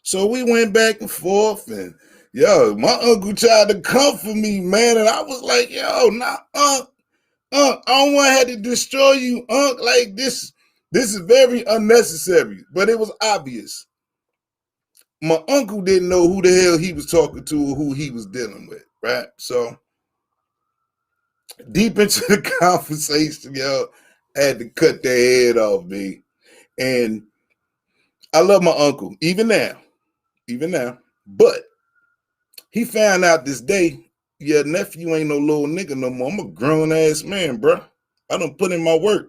So we went back and forth, and yo, my uncle tried to comfort me, man. And I was like, yo, nah, I don't want to have to destroy you, like this. This is very unnecessary, but it was obvious. My uncle didn't know who the hell he was talking to or who he was dealing with, right? So deep into the conversation, yo, I had to cut their head off, me. And I love my uncle, even now. But he found out this day, your nephew ain't no little nigga no more. I'm a grown-ass man, bro. I done put in my work.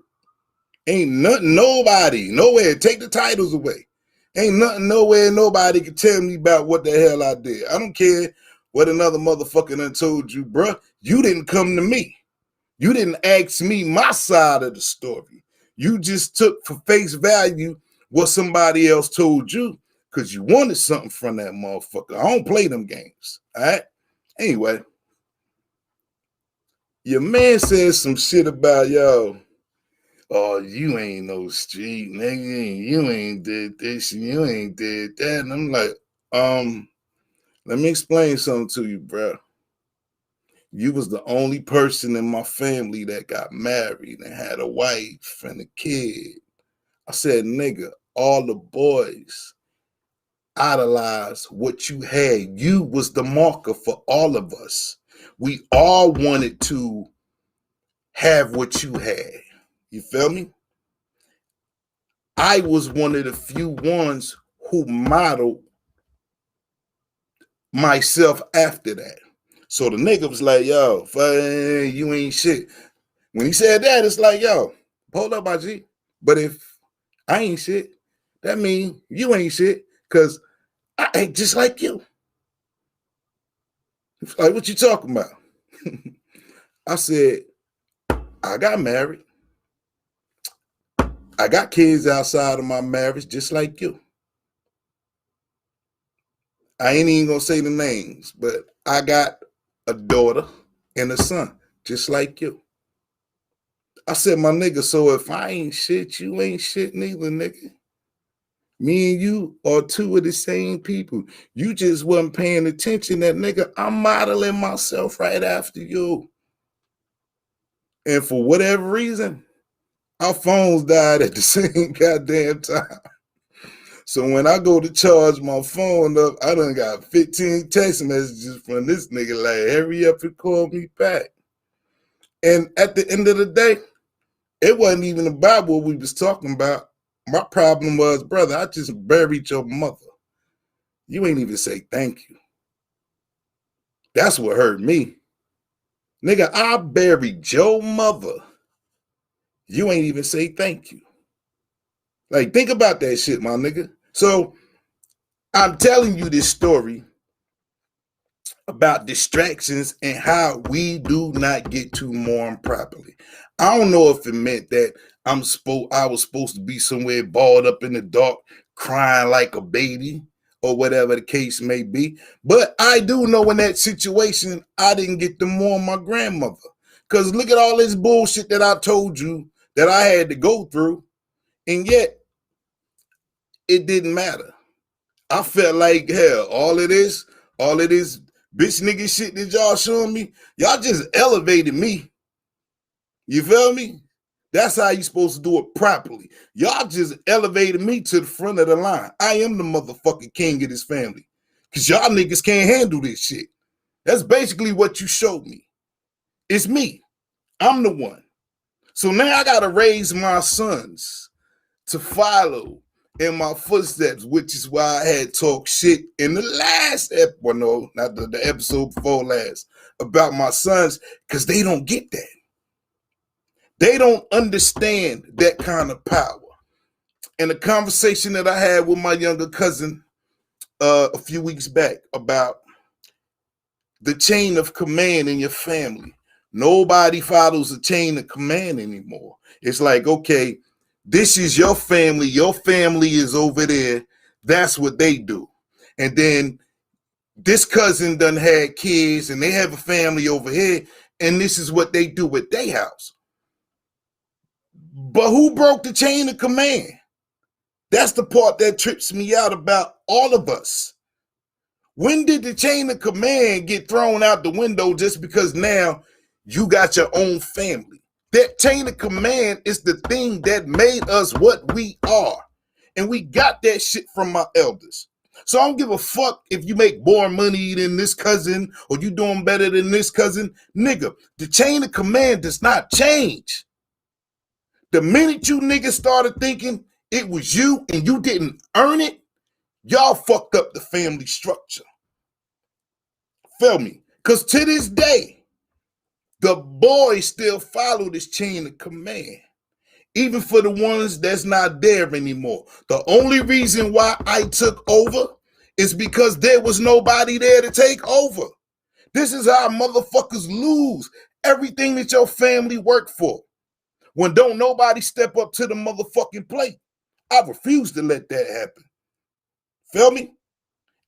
Ain't nothing, nobody, nowhere, take the titles away. Ain't nothing, nowhere, nobody can tell me about what the hell I did. I don't care what another motherfucker done told you, bro. You didn't come to me. You didn't ask me my side of the story. You just took for face value what somebody else told you because you wanted something from that motherfucker. I don't play them games, all right? Anyway, your man said some shit about, yo, oh, you ain't no street nigga, you ain't did this, and you ain't did that. And I'm like, let me explain something to you, bro. You was the only person in my family that got married and had a wife and a kid. I said, nigga, all the boys idolized what you had. You was the marker for all of us. We all wanted to have what you had. You feel me? I was one of the few ones who modeled myself after that. So the nigga was like, yo, you ain't shit. When he said that, it's like, yo, hold up, my G. But if I ain't shit, that means you ain't shit, because I ain't just like you. Like, what you talking about? I said, I got married. I got kids outside of my marriage just like you. I ain't even gonna say the names, but I got a daughter and a son just like you. I said, my nigga, so if I ain't shit, you ain't shit neither, nigga. Me and you are two of the same people. You just wasn't paying attention. That nigga, I'm modeling myself right after you. And for whatever reason, our phones died at the same goddamn time. So when I go to charge my phone up, I done got 15 text messages from this nigga like, hurry up and call me back. And at the end of the day, it wasn't even about what we was talking about. My problem was, brother, I just buried your mother. You ain't even say thank you. That's what hurt me. Nigga, I buried your mother. You ain't even say thank you. Like, think about that shit, my nigga. So I'm telling you this story about distractions and how we do not get to mourn properly. I don't know if it meant that I was supposed to be somewhere balled up in the dark, crying like a baby, or whatever the case may be. But I do know in that situation, I didn't get to mourn my grandmother. Because look at all this bullshit that I told you that I had to go through, and yet it didn't matter. I felt like, hell, all of this bitch nigga shit that y'all showing me, y'all just elevated me. You feel me? That's how you supposed to do it properly. Y'all just elevated me to the front of the line. I am the motherfucking king of this family. Because y'all niggas can't handle this shit. That's basically what you showed me. It's me. I'm the one. So now I got to raise my sons to follow in my footsteps, which is why I had talked shit in the last episode, well, no, not the episode before last, about my sons, because they don't get that. They don't understand that kind of power. And the conversation that I had with my younger cousin a few weeks back about the chain of command in your family. Nobody follows the chain of command anymore. It's like, okay, this is your family is over there, that's what they do. And then this cousin done had kids and they have a family over here, and this is what they do at their house. But who broke the chain of command? That's the part that trips me out about all of us. When did the chain of command get thrown out the window just because now you got your own family? That chain of command is the thing that made us what we are. And we got that shit from my elders. So I don't give a fuck if you make more money than this cousin or you doing better than this cousin. Nigga, the chain of command does not change. The minute you niggas started thinking it was you and you didn't earn it, y'all fucked up the family structure. Feel me? Because to this day, the boys still follow this chain of command, even for the ones that's not there anymore. The only reason why I took over is because there was nobody there to take over. This is how motherfuckers lose everything that your family worked for. When don't nobody step up to the motherfucking plate. I refuse to let that happen. Feel me?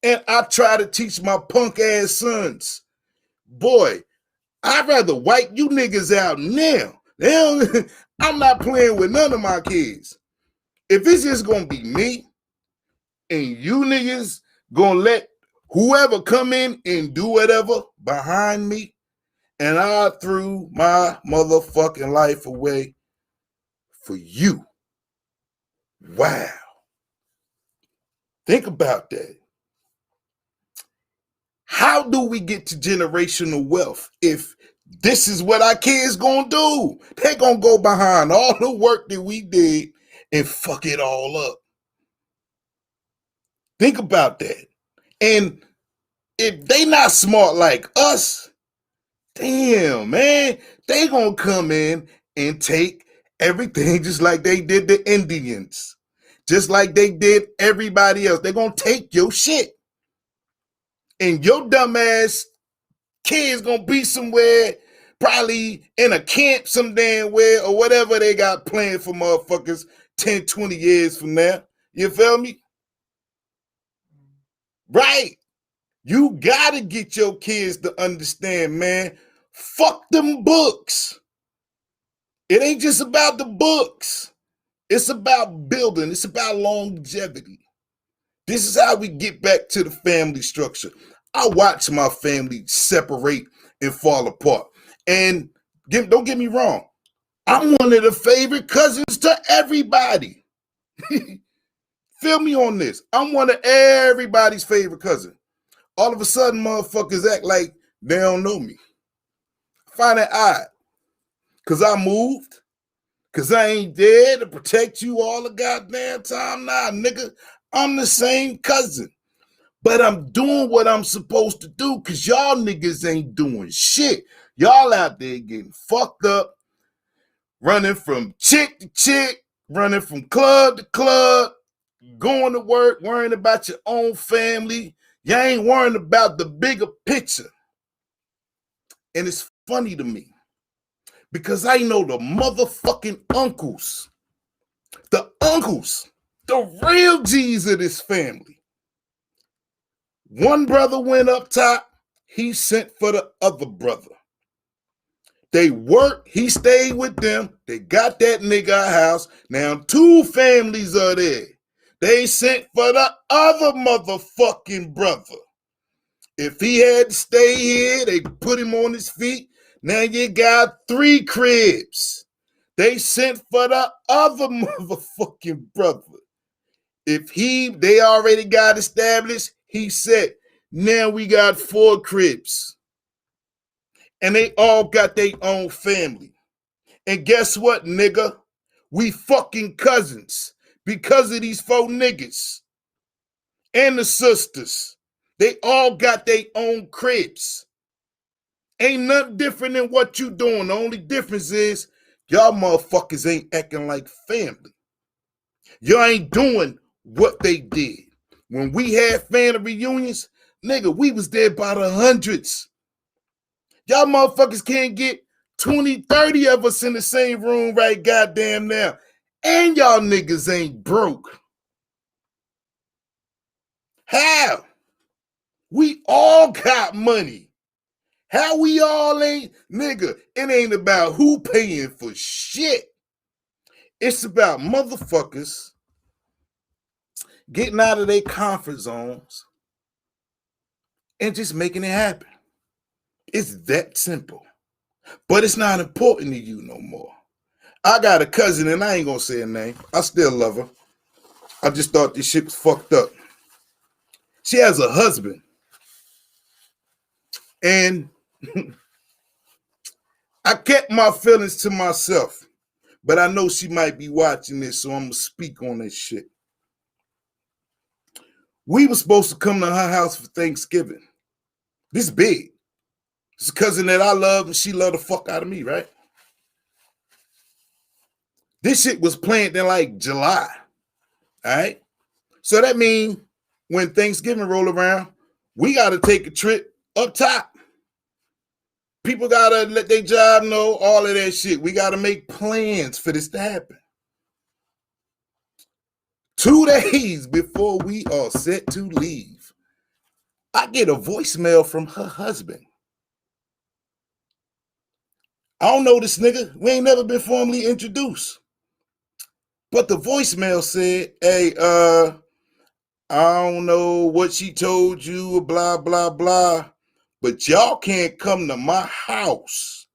And I try to teach my punk ass sons, boy, I'd rather wipe you niggas out now. I'm not playing with none of my kids. If it's just gonna be me and you niggas gonna let whoever come in and do whatever behind me, and I threw my motherfucking life away for you. Wow. Think about that. How do we get to generational wealth if this is what our kids gonna do? They're gonna go behind all the work that we did and fuck it all up. Think about that. And if they not smart like us, damn, man, they gonna come in and take everything just like they did the Indians. just like they did everybody else. They're going to take your shit. And your dumb ass kid's going to be somewhere, probably in a camp some damn where or whatever they got planned for motherfuckers 10, 20 years from now. You feel me? Right. You got to get your kids to understand, man, fuck them books. It ain't just about the books. It's about building. It's about longevity. This is how we get back to the family structure. I watch my family separate and fall apart. And don't get me wrong. I'm one of the favorite cousins to everybody. Feel me on this. I'm one of everybody's favorite cousin. All of a sudden, motherfuckers act like they don't know me. Find that odd. Because I moved. Because I ain't there to protect you all the goddamn time. Nah, nigga. I'm the same cousin. But I'm doing what I'm supposed to do because y'all niggas ain't doing shit. Y'all out there getting fucked up, running from chick to chick, running from club to club, going to work, worrying about your own family. You ain't worrying about the bigger picture. And it's funny to me because I know the motherfucking uncles, the real G's of this family. One brother went up top, he sent for the other brother. They worked, he stayed with them, they got that nigga a house. Now 2 families are there. They sent for the other motherfucking brother. If he had to stay here, they put him on his feet. Now you got 3 cribs. They sent for the other motherfucking brother. If they already got established, he said, now we got 4 cribs. And they all got their own family. And guess what, nigga? We fucking cousins because of these 4 niggas. And the sisters. They all got their own cribs. Ain't nothing different than what you doing. The only difference is y'all motherfuckers ain't acting like family. Y'all ain't doing what they did. When we had family reunions, nigga, we was there by the hundreds. Y'all motherfuckers can't get 20, 30 of us in the same room right goddamn now. And y'all niggas ain't broke. How? We all got money. How we all ain't, nigga, it ain't about who paying for shit. It's about motherfuckers getting out of their comfort zones and just making it happen. It's that simple. But it's not important to you no more. I got a cousin, and I ain't gonna say her name. I still love her. I just thought this shit was fucked up. She has a husband. And I kept my feelings to myself. But I know she might be watching this, so I'm gonna speak on this shit. We were supposed to come to her house for Thanksgiving. This big. It's a cousin that I love, and she loved the fuck out of me, right? This shit was planned in like July. All right. So that means when Thanksgiving roll around, we got to take a trip up top. People got to let their job know, all of that shit. We got to make plans for this to happen. 2 days before we are set to leave, I get a voicemail from her husband. I don't know this nigga. We ain't never been formally introduced. But the voicemail said, hey, I don't know what she told you, blah, blah, blah, but y'all can't come to my house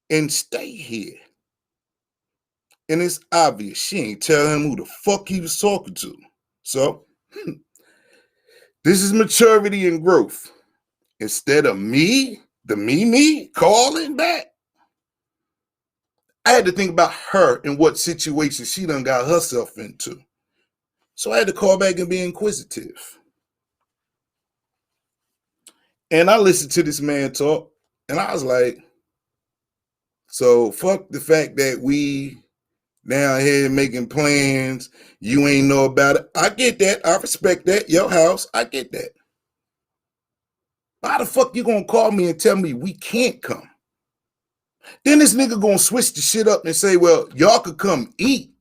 and stay here. And it's obvious she ain't tell him who the fuck he was talking to. So, this is maturity and growth. Instead of me calling back, I had to think about her and what situation she done got herself into. So I had to call back and be inquisitive. And I listened to this man talk, and I was like, so fuck the fact that we down here making plans. You ain't know about it. I get that. I respect that. Your house. I get that. Why the fuck you gonna call me and tell me we can't come? Then this nigga gonna switch the shit up and say, well, y'all could come eat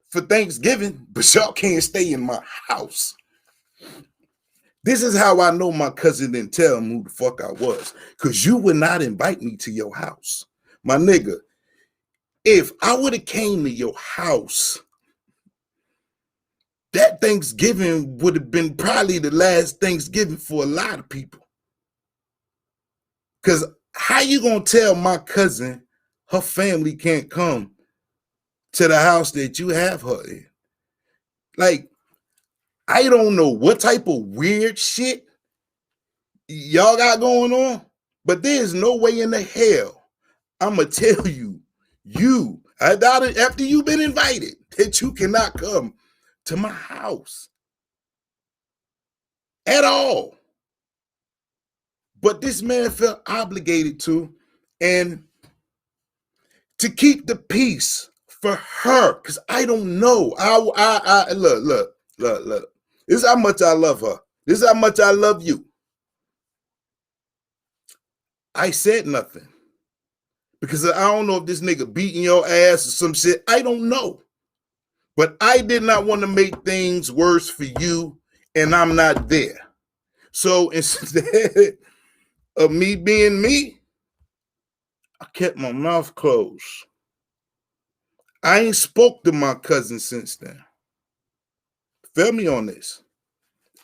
for Thanksgiving, but y'all can't stay in my house. This is how I know my cousin didn't tell him who the fuck I was. Because you would not invite me to your house. My nigga, if I would have came to your house, that Thanksgiving would have been probably the last Thanksgiving for a lot of people. Because how you gonna tell my cousin her family can't come to the house that you have her in? Like, I don't know what type of weird shit y'all got going on, but there's no way in the hell I'ma tell you, I doubt it after you've been invited, that you cannot come to my house at all. But this man felt obligated to, and to keep the peace for her, because I don't know. I look. This is how much I love her. This is how much I love you. I said nothing. Because I don't know if this nigga beating your ass or some shit. I don't know. But I did not want to make things worse for you, and I'm not there. So instead of me being me, I kept my mouth closed. I ain't spoke to my cousin since then. Feel me on this.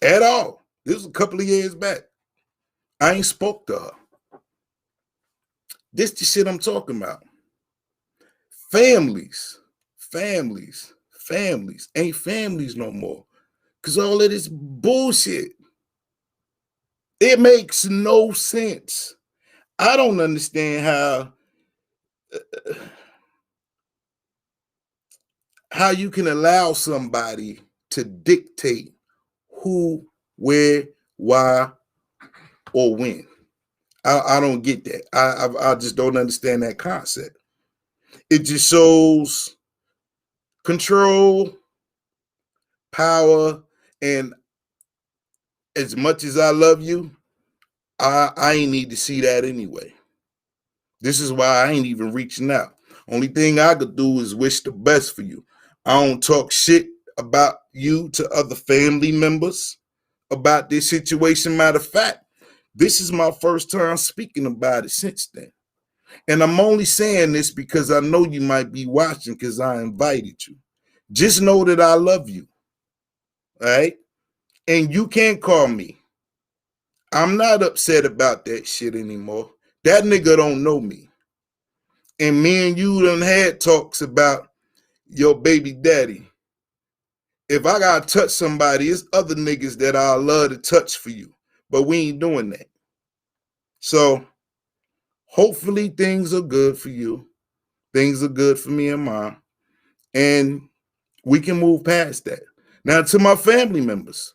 At all. This was a couple of years back. I ain't spoke to her. This the shit I'm talking about. Families ain't families no more. Because all of this bullshit, it makes no sense. I don't understand how you can allow somebody to dictate who, where, why, or when. I don't get that. I just don't understand that concept. It just shows control, power, and as much as I love you, I ain't need to see that anyway. This is why I ain't even reaching out. Only thing I could do is wish the best for you. I don't talk shit about you to other family members about this situation. Matter of fact, this is my first time speaking about it since then. And I'm only saying this because I know you might be watching because I invited you. Just know that I love you. All right? And you can't call me. I'm not upset about that shit anymore. That nigga don't know me. And me and you done had talks about your baby daddy. If I gotta touch somebody, it's other niggas that I love to touch for you. But we ain't doing that. So hopefully things are good for you. Things are good for me and mine. And we can move past that. Now to my family members.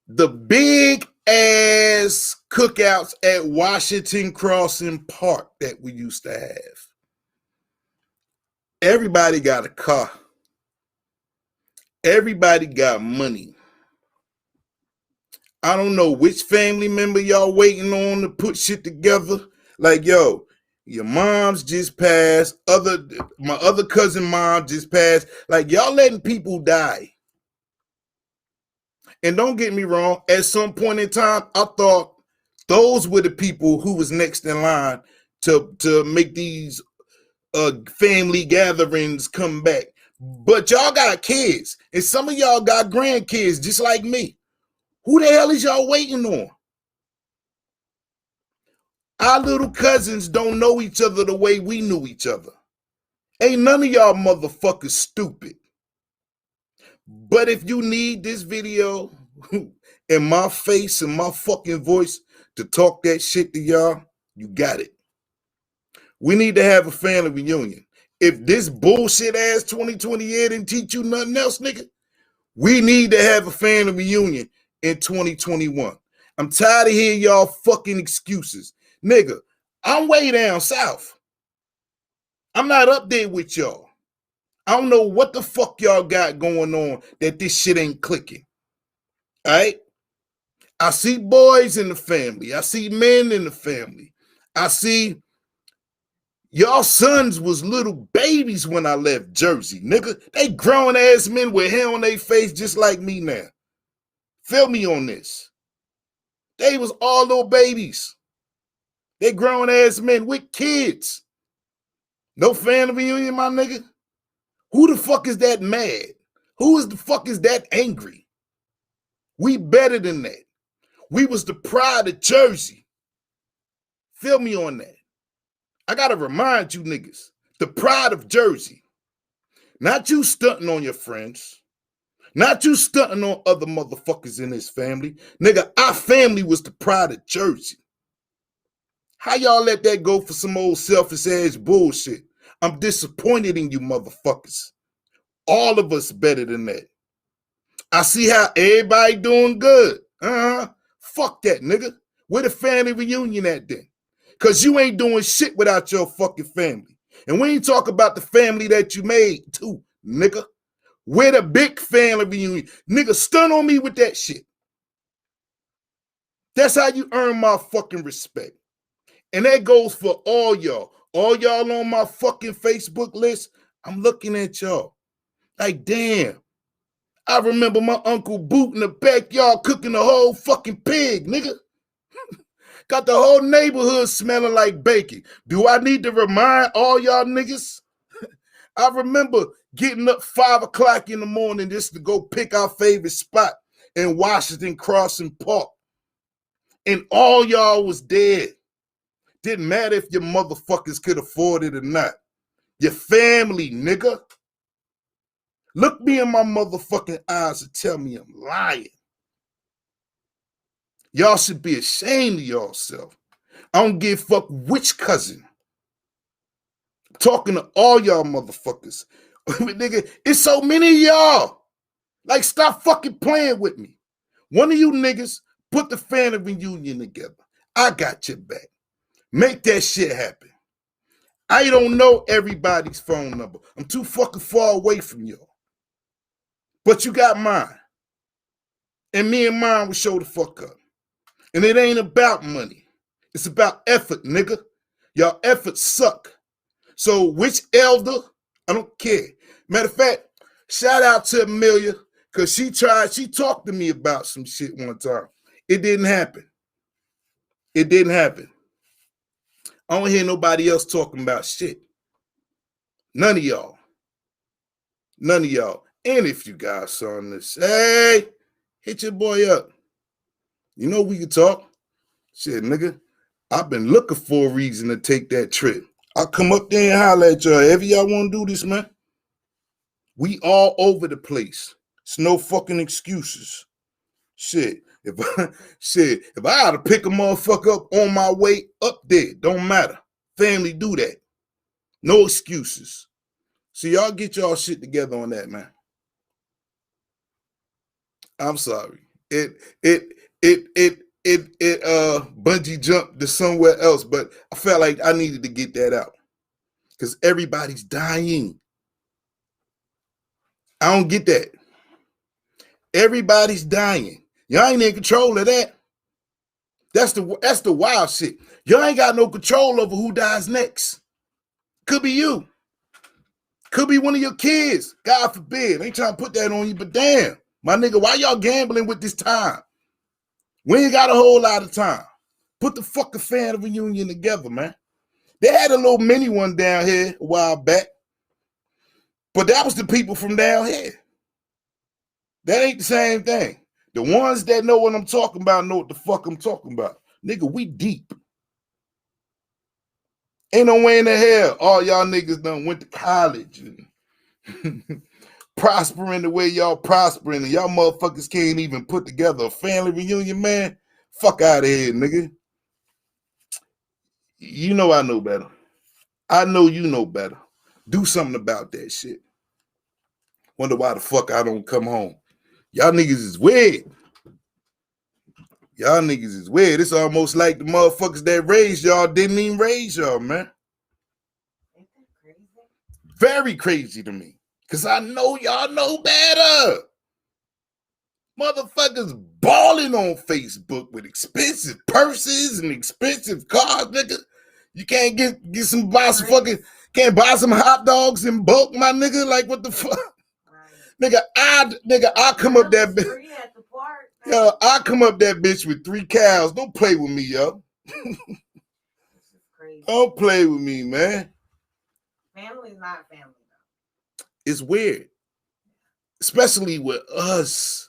The big ass cookouts at Washington Crossing Park that we used to have. Everybody got a car. Everybody got money. I don't know which family member y'all waiting on to put shit together. Like, yo, your mom's just passed. My other cousin mom just passed. Like, y'all letting people die. And don't get me wrong, at some point in time, I thought those were the people who was next in line to make these family gatherings come back. But y'all got kids, and some of y'all got grandkids just like me. Who the hell is y'all waiting on? Our little cousins don't know each other the way we knew each other. Ain't none of y'all motherfuckers stupid. But if you need this video in my face and my fucking voice to talk that shit to y'all, you got it. We need to have a family reunion. If this bullshit ass 2020 year didn't teach you nothing else, nigga, we need to have a family reunion in 2021. I'm tired of hearing y'all fucking excuses. Nigga, I'm way down south. I'm not up there with y'all. I don't know what the fuck y'all got going on that this shit ain't clicking. All right? I see boys in the family. I see men in the family. I see y'all sons was little babies when I left Jersey, nigga. They grown ass men with hair on their face just like me now. Feel me on this. They was all little babies. They grown ass men with kids. No family reunion, my nigga. Who the fuck is that mad? Who is the fuck is that angry? We better than that. We was the pride of Jersey. Feel me on that. I gotta remind you niggas, the pride of Jersey. Not you stunting on your friends. Not you stunting on other motherfuckers in this family. Nigga, our family was the pride of Jersey. How y'all let that go for some old selfish ass bullshit? I'm disappointed in you motherfuckers. All of us better than that. I see how everybody doing good. Fuck that, nigga. Where the family reunion at then? Because you ain't doing shit without your fucking family. And we ain't talk about the family that you made too, nigga. Where the big family reunion? Nigga, stun on me with that shit. That's how you earn my fucking respect. And that goes for all y'all. All y'all on my fucking Facebook list, I'm looking at y'all. Like, damn. I remember my Uncle Boot in the backyard cooking the whole fucking pig, nigga. Got the whole neighborhood smelling like bacon. Do I need to remind all y'all niggas? I remember getting up 5 o'clock in the morning just to go pick our favorite spot in Washington Crossing Park. And all y'all was dead. Didn't matter if your motherfuckers could afford it or not. Your family, nigga. Look me in my motherfucking eyes and tell me I'm lying. Y'all should be ashamed of yourself. I don't give a fuck which cousin. I'm talking to all y'all motherfuckers. Nigga, it's so many of y'all. Like, stop fucking playing with me. One of you niggas put the family reunion together. I got your back. Make that shit happen. I don't know everybody's phone number. I'm too fucking far away from y'all. But you got mine. And me and mine will show the fuck up. And it ain't about money. It's about effort, nigga. Y'all efforts suck. So which elder? I don't care. Matter of fact, shout out to Amelia, because she talked to me about some shit one time. It didn't happen. It didn't happen. I don't hear nobody else talking about shit. None of y'all. None of y'all. And if you guys saw this, hey, hit your boy up. You know we can talk. Shit, nigga. I've been looking for a reason to take that trip. I'll come up there and holler at y'all. If y'all want to do this, man. We all over the place. It's no fucking excuses. Shit. If I had to pick a motherfucker up on my way up there, don't matter. Family do that. No excuses. So y'all get y'all shit together on that, man. I'm sorry. It bungee jumped to somewhere else, but I felt like I needed to get that out. Because everybody's dying. I don't get that. Everybody's dying. Y'all ain't in control of that. That's the wild shit. Y'all ain't got no control over who dies next. Could be you. Could be one of your kids. God forbid. I ain't trying to put that on you, but damn. My nigga, why y'all gambling with this time? We ain't got a whole lot of time. Put the fucking family reunion together, man. They had a little mini one down here a while back. But that was the people from down here. That ain't the same thing. The ones that know what I'm talking about know what the fuck I'm talking about. Nigga, we deep. Ain't no way in the hell all y'all niggas done went to college and prospering the way y'all prospering, and y'all motherfuckers can't even put together a family reunion, man. Fuck out of here, nigga. You know I know better. I know you know better. Do something about that shit. Wonder why the fuck I don't come home. Y'all niggas is weird. Y'all niggas is weird. It's almost like the motherfuckers that raised y'all didn't even raise y'all, man. Ain't that crazy? Very crazy to me. Because I know y'all know better. Motherfuckers balling on Facebook with expensive purses and expensive cars, nigga. You can't buy some fucking, can't buy some hot dogs in bulk, my nigga. Like, what the fuck? Nigga, I come up that bitch. Yo, I come up that bitch with 3 cows. Don't play with me, yo. Don't play with me, man. Family's not family, though. It's weird. Especially with us.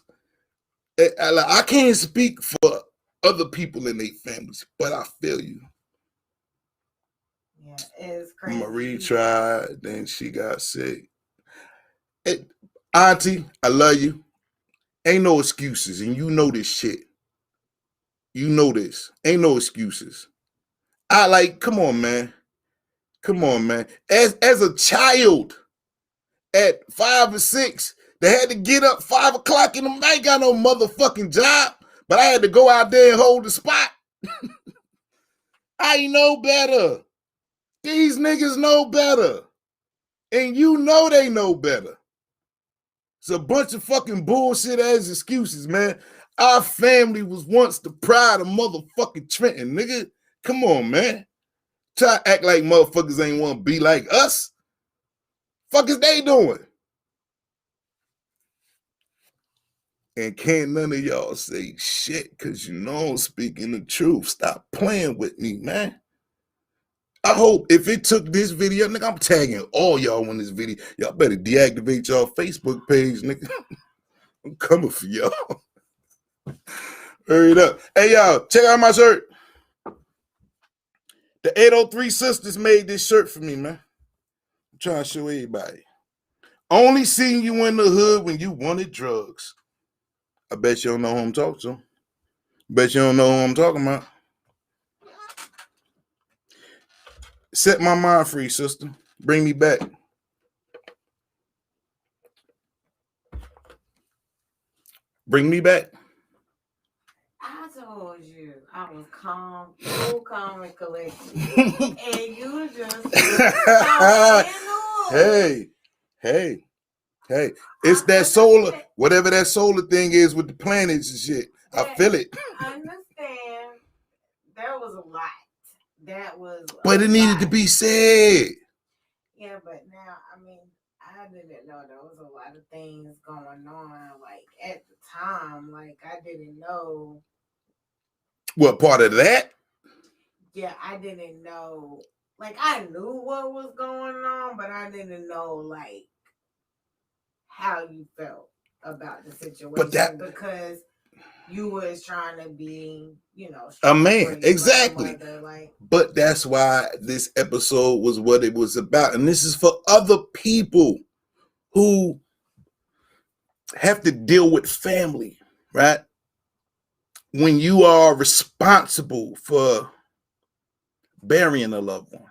I can't speak for other people in their families, but I feel you. Yeah, it's crazy. Marie tried, then she got sick. Auntie, I love you. Ain't no excuses, and you know this shit. You know this. Ain't no excuses. Come on, man. Come on, man. As a child at 5 or 6, they had to get up 5 o'clock in the night. I ain't got no motherfucking job, but I had to go out there and hold the spot. I know better. These niggas know better. And you know they know better. It's a bunch of fucking bullshit ass excuses, man. Our family was once the pride of motherfucking Trenton, nigga. Come on, man. Try to act like motherfuckers ain't want to be like us. Fuck is they doing? And can't none of y'all say shit because you know I'm speaking the truth. Stop playing with me, man. I hope if it took this video, nigga, I'm tagging all y'all on this video. Y'all better deactivate y'all Facebook page, nigga. I'm coming for y'all. Hurry it up. Hey, y'all, check out my shirt. The 803 Sisters made this shirt for me, man. I'm trying to show everybody. Only seeing you in the hood when you wanted drugs. I bet you don't know who I'm talking to. Bet you don't know who I'm talking about. Set my mind free, sister. Bring me back. Bring me back. I told you I was calm, so calm and collected. And you just Hey. It's that solar, whatever that solar thing is with the planets and shit. I feel it. I understand. There was a lot. But it needed to be said. Yeah, but now, I mean, I didn't know there was a lot of things going on. Like, at the time, like, I didn't know. What part of that? Yeah, I didn't know. Like, I knew what was going on, but I didn't know, like, how you felt about the situation because you was trying to be, you know, a man. Exactly. But that's why this episode was what it was about. And this is for other people who have to deal with family, right? When you are responsible for burying a loved one,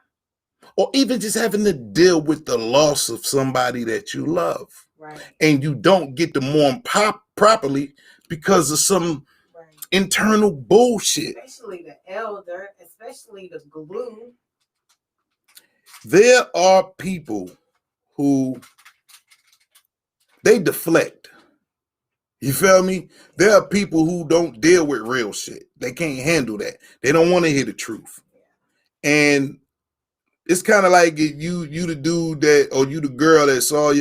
or even just having to deal with the loss of somebody that you love, right? And you don't get to mourn properly because of some internal bullshit. Especially the elder, especially the glue. There are people who they deflect. You feel me? There are people who don't deal with real shit. They can't handle that. They don't want to hear the truth. And it's kind of like you the dude that, or you the girl that saw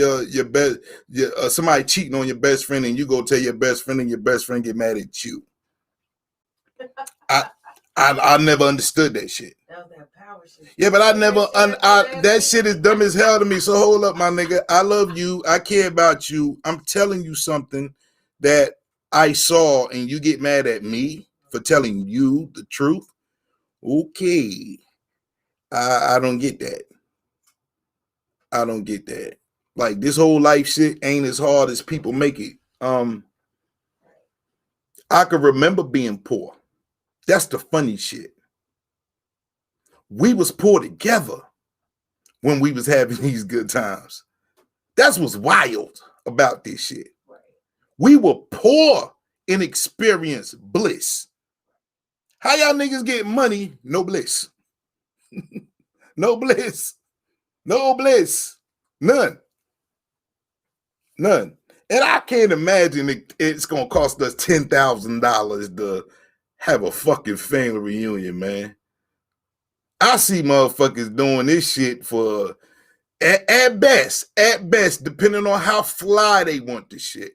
somebody cheating on your best friend, and you go tell your best friend, and your best friend get mad at you. I never understood that shit. That power shit. Yeah, but I never that shit is dumb as hell to me. So hold up, my nigga. I love you. I care about you. I'm telling you something that I saw, and you get mad at me for telling you the truth. Okay. I don't get that. I don't get that. Like, this whole life shit ain't as hard as people make it. I can remember being poor. That's the funny shit. We was poor together when we was having these good times. That's what's wild about this shit. We were poor and experienced bliss. How y'all niggas get money? No bliss. No bliss. No bliss. None. And I can't imagine it's gonna cost us $10,000 to have a fucking family reunion, man. I see motherfuckers doing this shit for at best, depending on how fly they want the shit.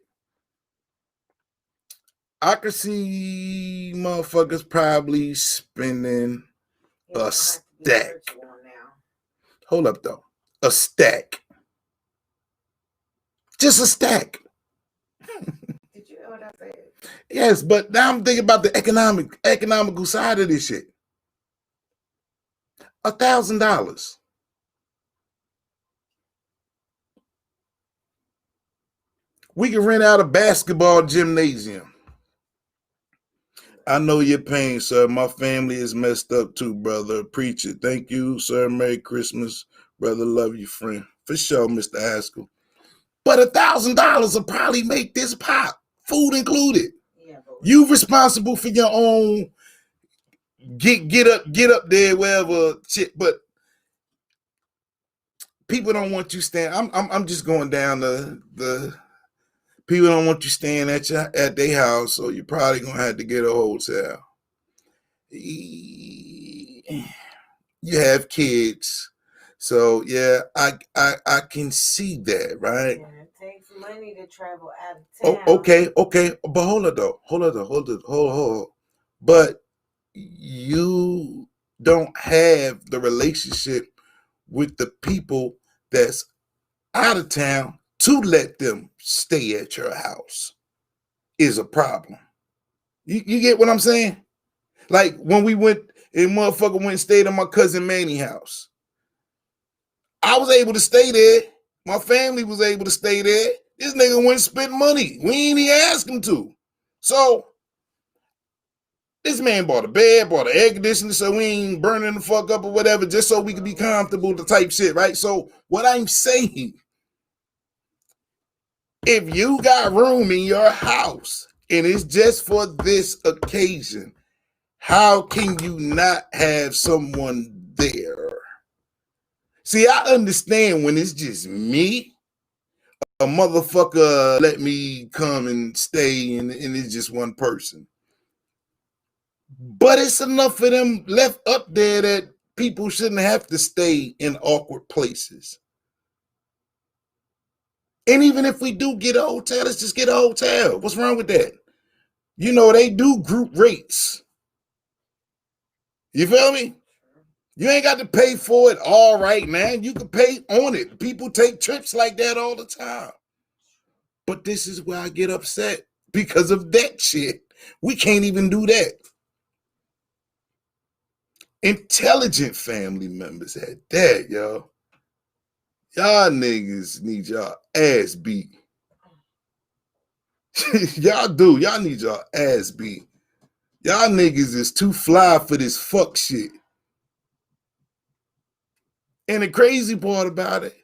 I could see motherfuckers probably spending a stack. Hold up though. A stack. Just a stack. Did you know what I said? Yes, but now I'm thinking about the economical side of this shit. $1,000. We can rent out a basketball gymnasium. I know your pain, sir. My family is messed up too, brother. Preach it. Thank you, sir. Merry Christmas. Brother, love you, friend. For sure, Mr. Haskell. But $1,000 will probably make this pop, food included. Yeah, you responsible for your own get up there, wherever shit. But people don't want you staying. I'm just going down the people don't want you staying at their house, so you're probably gonna have to get a hotel. You have kids, so yeah, I can see that, right? Yeah, it takes money to travel out of town. Oh, okay, but hold on. But you don't have the relationship with the people that's out of town to let them stay at your house is a problem. You get what I'm saying? Like when we went and motherfucker went and stayed at my cousin Manny's house. I was able to stay there. My family was able to stay there. This nigga went and spent money. We ain't even ask him to. So this man bought a bed, bought an air conditioner, so we ain't burning the fuck up or whatever, just so we could be comfortable, the type shit, right? So what I'm saying, if you got room in your house and it's just for this occasion, how can you not have someone there? See, I understand when it's just me, a motherfucker let me come and stay and it's just one person. But it's enough for them left up there that people shouldn't have to stay in awkward places. And even if we do get a hotel, let's just get a hotel. What's wrong with that? You know, they do group rates. You feel me? You ain't got to pay for it all right, man. You can pay on it. People take trips like that all the time. But this is where I get upset because of that shit. We can't even do that. Intelligent family members at that, yo. Y'all niggas need y'all ass beat. Y'all do. Y'all need y'all ass beat. Y'all niggas is too fly for this fuck shit. And the crazy part about it,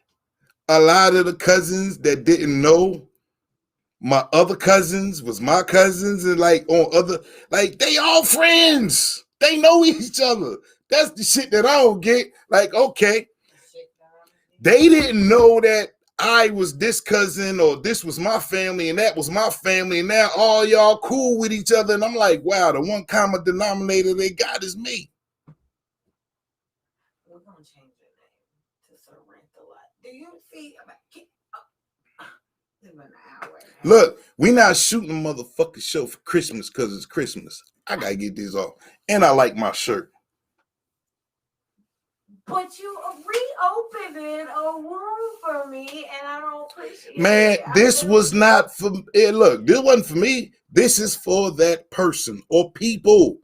a lot of the cousins that didn't know my other cousins was my cousins and like on other, like they all friends. They know each other. That's the shit that I don't get. Like, okay, they didn't know that I was this cousin or this was my family and that was my family. And now all y'all cool with each other. And I'm like, wow, the one common denominator they got is me. We're going to change the name to Sorrento. Do you see? Look, we not shooting a motherfucking show for Christmas because it's Christmas. I got to get this off. And I like my shirt. But you reopened a wound for me, and I don't appreciate it. Man, this was not for look, this wasn't for me. This is for that person or people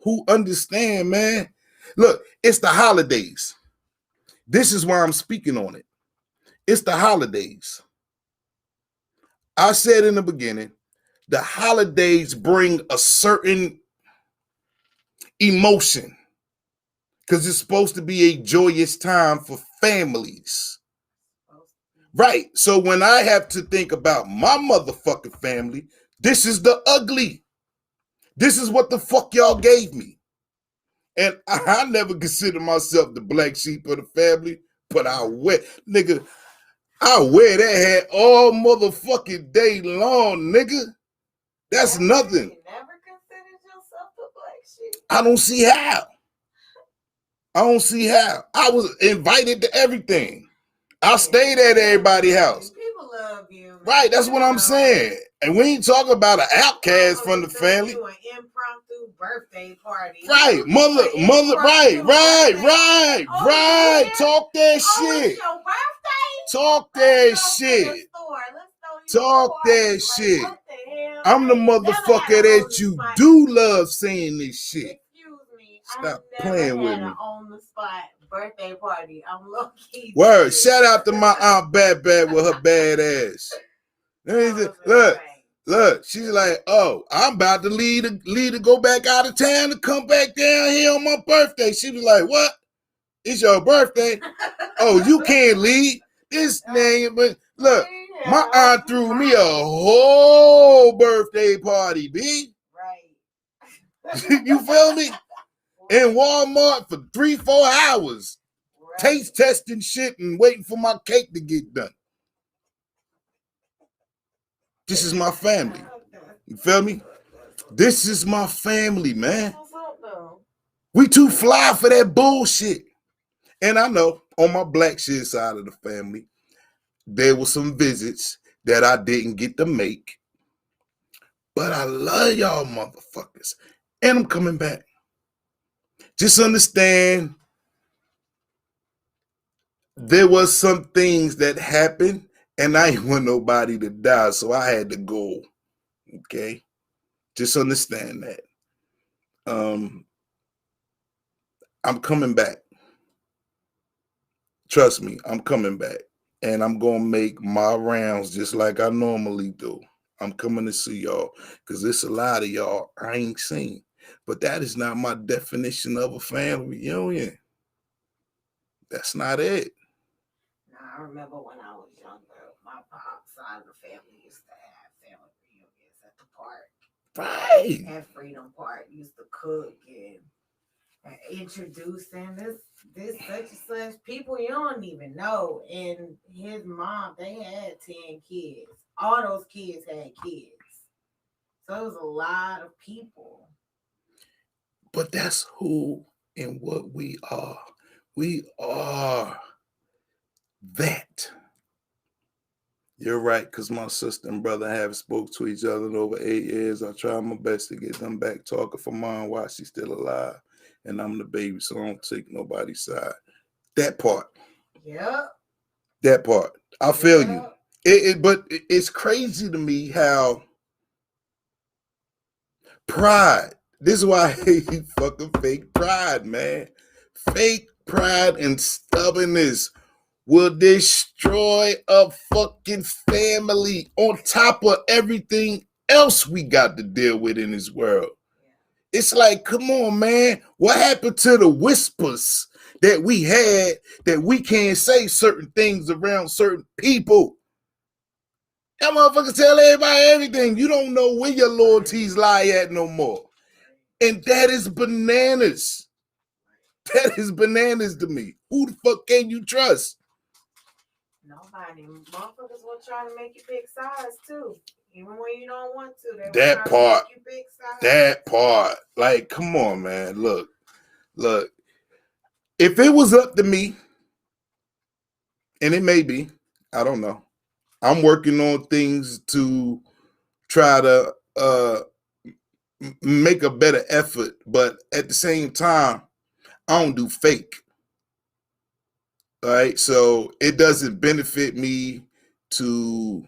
who understand, man. Look, it's the holidays. This is why I'm speaking on it. It's the holidays. I said in the beginning, the holidays bring a certain emotion because it's supposed to be a joyous time for families. Right. So when I have to think about my motherfucking family, this is the ugly. This is what the fuck y'all gave me. And I never consider myself the black sheep of the family, but I went, nigga, I wear that hat all motherfucking day long, nigga. That's nothing. You never considered yourself a black sheep? I don't see how. I don't see how. I was invited to everything. I stayed at everybody's house. People love you. Right, that's what I'm saying. And we ain't talking about an outcast from the family. Do an impromptu birthday party. Right, mother, right. Talk that shit. It's your birthday? Talk that shit. Talk that shit. I'm the motherfucker that you do love saying this shit. Excuse me. Stop playing with me. On the spot birthday party. I'm low key. Word. Shout out to my aunt Bad with her bad ass. Look. She's like, oh, I'm about to leave to go back out of town to come back down here on my birthday. She was like, what? It's your birthday? Oh, you can't leave. This name, but look, my aunt threw me a whole birthday party, B. Right. You feel me? In Walmart for 3-4 hours. Right. Taste testing shit and waiting for my cake to get done. This is my family. You feel me? This is my family, man. We too fly for that bullshit. And I know on my black shit side of the family, there were some visits that I didn't get to make. But I love y'all motherfuckers. And I'm coming back. Just understand there was some things that happened and I didn't want nobody to die, so I had to go. Okay? Just understand that. I'm coming back. Trust me, I'm coming back. And I'm going to make my rounds just like I normally do. I'm coming to see y'all because there's a lot of y'all I ain't seen. But that is not my definition of a family reunion. That's not it. I remember when I was younger, my pop's side of the family used to have family reunions at the park. Right. At Freedom Park, used to cook and introducing this such and such people you don't even know. And his mom, they had 10 kids. All those kids had kids. So it was a lot of people. But that's who and what we are. We are that. You're right, because my sister and brother haven't spoke to each other in over 8 years. I tried my best to get them back talking for mom while she's still alive. And I'm the baby, so I don't take nobody's side. That part. Yeah. That part. I feel you. But it's crazy to me how pride. This is why I hate fucking fake pride, man. Fake pride and stubbornness will destroy a fucking family on top of everything else we got to deal with in this world. It's like, come on, man. What happened to the whispers that we had that we can't say certain things around certain people? That motherfucker tell everybody everything. You don't know where your loyalties lie at no more. And that is bananas. That is bananas to me. Who the fuck can you trust? Nobody. Motherfuckers will try to make you pick sides too. Even when you don't want to. That part. That part. Like, come on, man. Look. If it was up to me, and it may be, I don't know. I'm working on things to try to make a better effort, but at the same time, I don't do fake. All right, so it doesn't benefit me to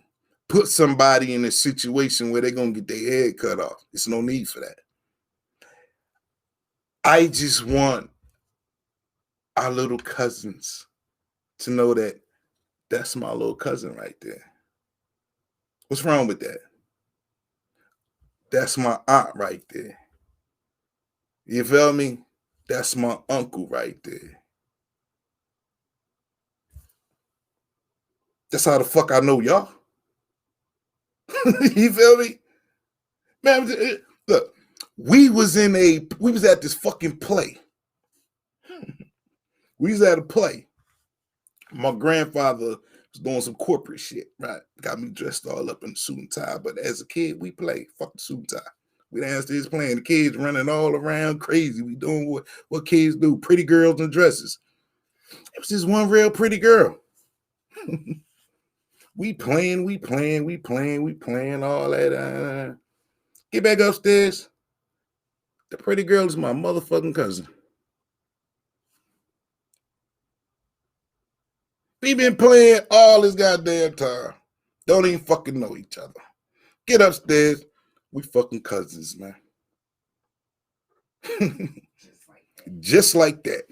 put somebody in a situation where they're gonna get their head cut off. There's no need for that. I just want our little cousins to know that that's my little cousin right there. What's wrong with that? That's my aunt right there. You feel me? That's my uncle right there. That's how the fuck I know y'all. You feel me? Man, look, we was at this fucking play. We was at a play. My grandfather Was doing some corporate shit, right? Got me dressed all up in a suit and tie. But as a kid, we play. Fuck the suit and tie. We downstairs playing. The kids running all around crazy. We doing what kids do. Pretty girls in dresses. It was just one real pretty girl. we playing all that. Get back upstairs. The pretty girl is my motherfucking cousin. We been playing all this goddamn time. Don't even fucking know each other. Get upstairs. We fucking cousins, man. Just like that.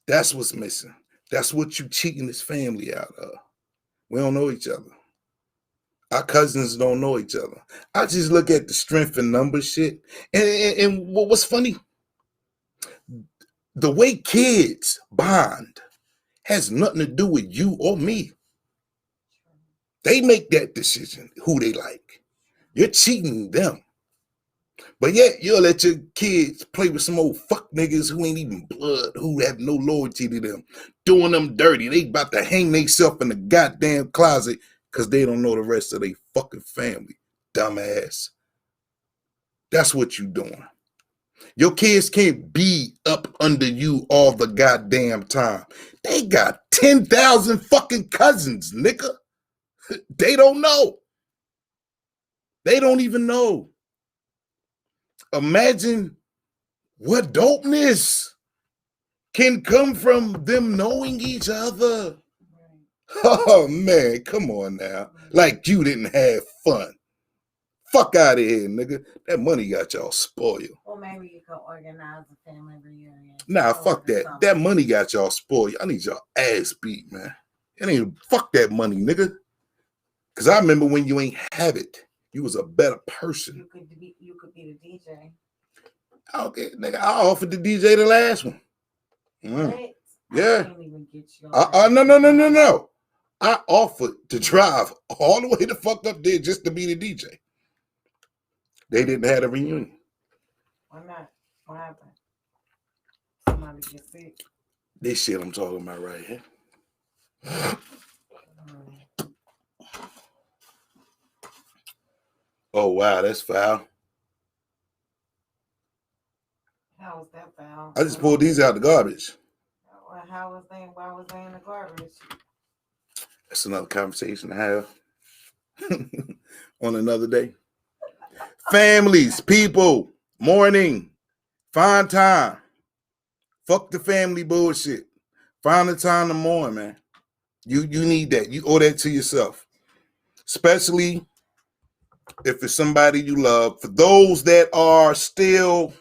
That's what's missing. That's what you cheating this family out of. We don't know each other. Our cousins don't know each other. I just look at the strength and numbers shit. And what's funny, the way kids bond has nothing to do with you or me. They make that decision, who they like. You're cheating them. But yet, you'll let your kids play with some old fuck niggas who ain't even blood, who have no loyalty to them, doing them dirty. They about to hang themselves in the goddamn closet because they don't know the rest of their fucking family. Dumbass. That's what you doing. Your kids can't be up under you all the goddamn time. They got 10,000 fucking cousins, nigga. They don't know. They don't even know. Imagine what dopeness can come from them knowing each other. Oh, man, come on now. Like you didn't have fun. Fuck out of here, nigga. That money got y'all spoiled. Well, maybe you could organize a family reunion. Nah, fuck that. Something. That money got y'all spoiled. I need y'all ass beat, man. It ain't fuck that money, nigga. Because I remember when you ain't have it. You was a better person. You could be the DJ. Okay, nigga, I offered to DJ the last one. Right? Yeah. I can't even get you No. I offered to drive all the way the fuck up there just to be the DJ. They didn't have a reunion. Why not? What happened? Somebody get sick. This shit I'm talking about right here. Oh, wow, that's foul. How was that foul? I just pulled these out the garbage. Why was they in the garbage? That's another conversation to have on another day. Families, people, morning, find time. Fuck the family bullshit. Find the time to mourn, man. You need that. You owe that to yourself. Especially if it's somebody you love. For those that are still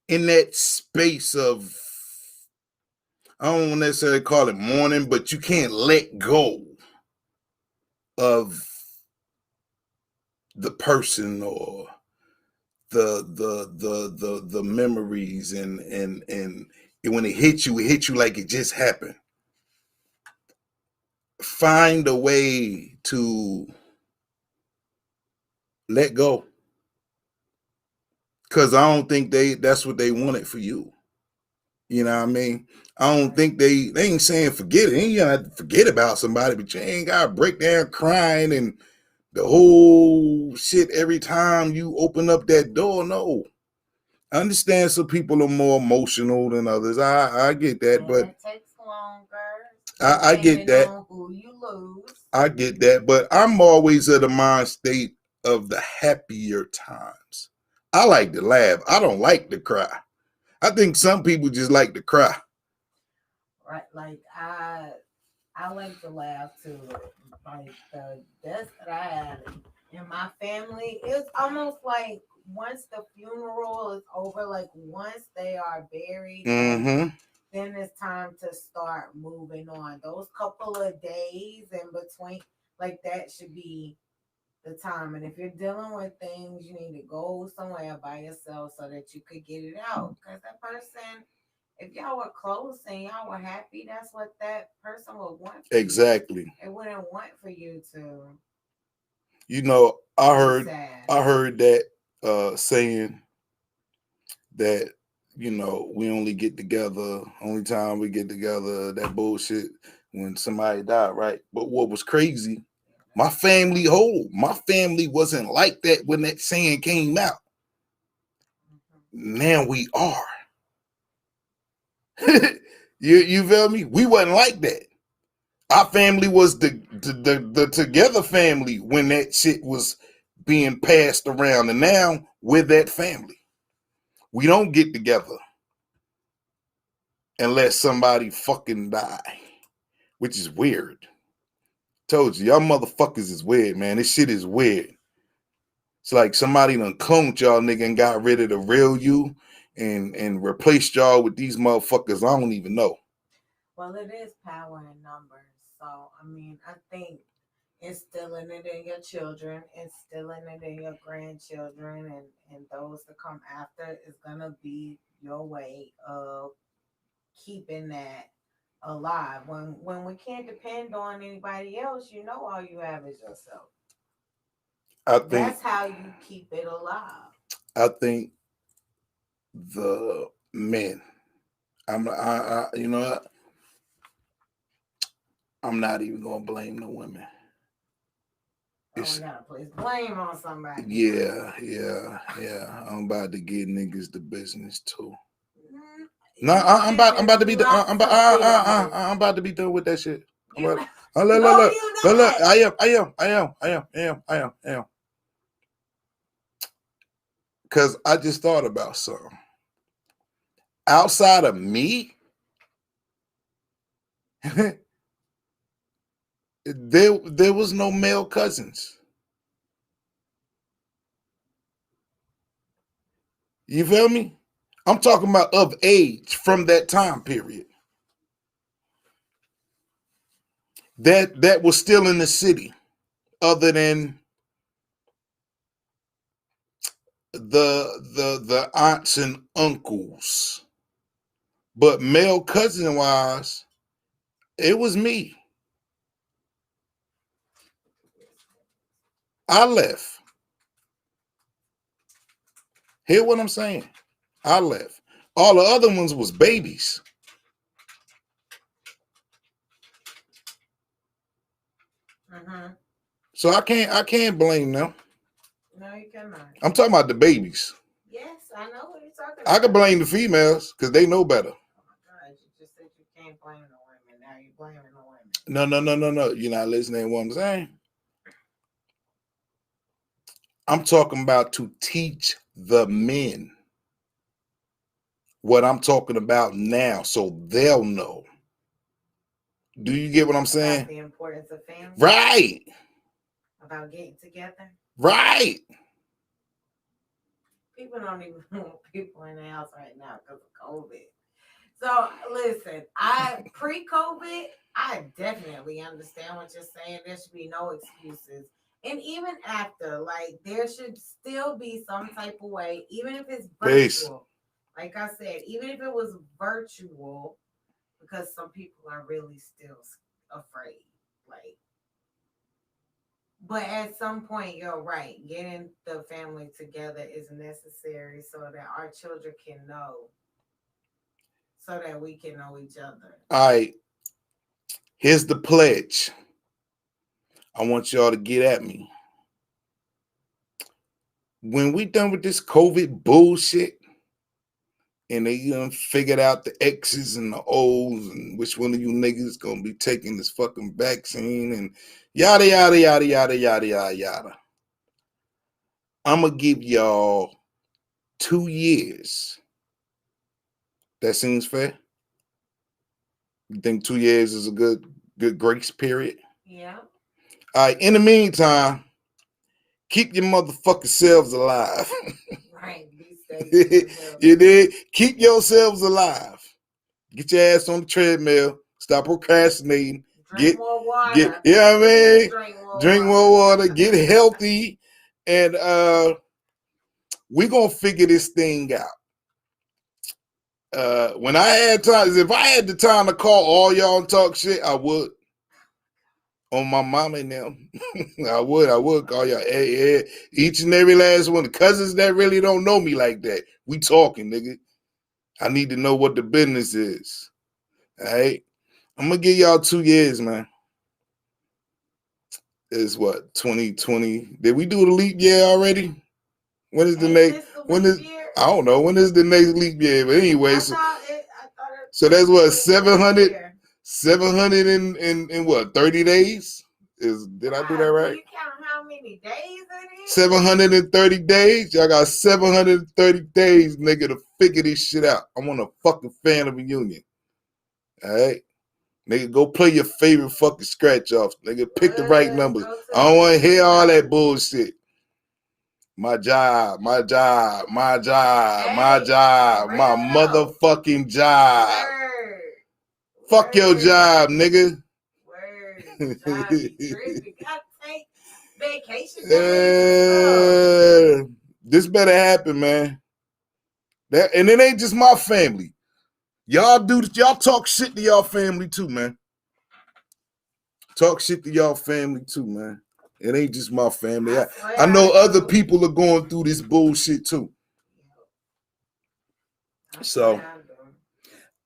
in that space of, I don't necessarily call it mourning, but you can't let go of the person or the memories and when it hit you like it just happened. Find a way to let go. Because I don't think that's what they wanted for you. You know what I mean? I don't think they ain't saying forget it. You have to forget about somebody, but you ain't got to break down crying and the whole shit every time you open up that door. No. I understand some people are more emotional than others. I get that, but it takes longer. I get that. Who you lose. I get that, but I'm always at a mind state of the happier times. I like to laugh. I don't like to cry. I think some people just like to cry. Right, like I like to laugh too. Like the death that I had in my family, it's almost like once the funeral is over, like once they are buried, then it's time to start moving on. Those couple of days in between, like that should be the time. And if you're dealing with things, you need to go somewhere by yourself so that you could get it out. Because that person, if y'all were close and y'all were happy, that's what that person would want. Exactly. They wouldn't want for you to. You know, I heard that saying that you know, we only get together, only time we get together, that bullshit when somebody died, right? But what was crazy, my family wasn't like that when that saying came out. Now we are. you feel me? We wasn't like that. Our family was the together family when that shit was being passed around, and now we're that family. We don't get together unless somebody fucking die, which is weird. Told you, y'all motherfuckers is weird, man. This shit is weird. It's like somebody done cloned y'all nigga and got rid of the real you and replaced y'all with these motherfuckers. I don't even know. Well, it is power in numbers. So, I mean, I think instilling it in your children, instilling it in your grandchildren, and those that come after is going to be your way of keeping that alive. When we can't depend on anybody else, you know all you have is yourself. That's how you keep it alive. I think the men, you know what? I'm not even gonna blame the women. We gotta place blame on somebody. Yeah. I'm about to give niggas the business too. No, I'm about to be done. I'm about to be done with that shit. Look. I am. Because I just thought about something. Outside of me, there was no male cousins. You feel me? I'm talking about of age from that time period. That was still in the city, other than the aunts and uncles. But male cousin wise, it was me. I left. Hear what I'm saying? I left. All the other ones was babies. So I can't blame them. No, you cannot. I'm talking about the babies. Yes, I know what you're talking about. I can blame the females because they know better. Oh my God, you just said you can't blame the women. Now you're blaming the women. No. You're not listening to what I'm saying. I'm talking about to teach the men what I'm talking about now so they'll know. Do you get what I'm saying? About the importance of family. Right. About getting together. Right. People don't even want people in the house right now because of COVID. So listen, pre-COVID, I definitely understand what you're saying. There should be no excuses. And even after, like, there should still be some type of way, even if it's virtual. Like I said, even if it was virtual, because some people are really still afraid. Like, but at some point, you're right. Getting the family together is necessary so that our children can know, so that we can know each other. All right. Here's the pledge. I want y'all to get at me. When we done with this COVID bullshit, and they figured out the X's and the O's and which one of you niggas gonna be taking this fucking vaccine and yada, yada, yada, yada, yada, yada, yada. I'm gonna give y'all 2 years. That seems fair? You think 2 years is a good grace period? Yeah. All right, in the meantime, keep your motherfucking selves alive. Right. You did. Keep yourselves alive. Get your ass on the treadmill. Stop procrastinating. Drink more water. You know what I mean? Drink more water. Get healthy. And we're going to figure this thing out. When I had time, if I had the time to call all y'all and talk shit, I would. On my mama and them. I would call y'all. Hey, each and every last one. The cousins that really don't know me like that. We talking, nigga. I need to know what the business is. All right. I'm gonna give y'all 2 years, man. Is what 2020? Did we do the leap year already? When is the next? When is? I don't know. When is the next leap year? But anyway, so that's what 700 in what 30 days? Did I do that right? You count how many days it is? 730 days. Y'all got 730 days, nigga, to figure this shit out. I want a fucking family reunion. All right. Nigga, go play your favorite fucking scratch off. Nigga, pick the right numbers. I don't want to hear all that bullshit. My job, my motherfucking job. Word. Fuck your job, nigga. Word. Job be tripping. You gotta take vacation. This better happen, man. And it ain't just my family. Y'all talk shit to y'all family too, man. Talk shit to y'all family too, man. It ain't just my family. I know other people are going through this bullshit too. So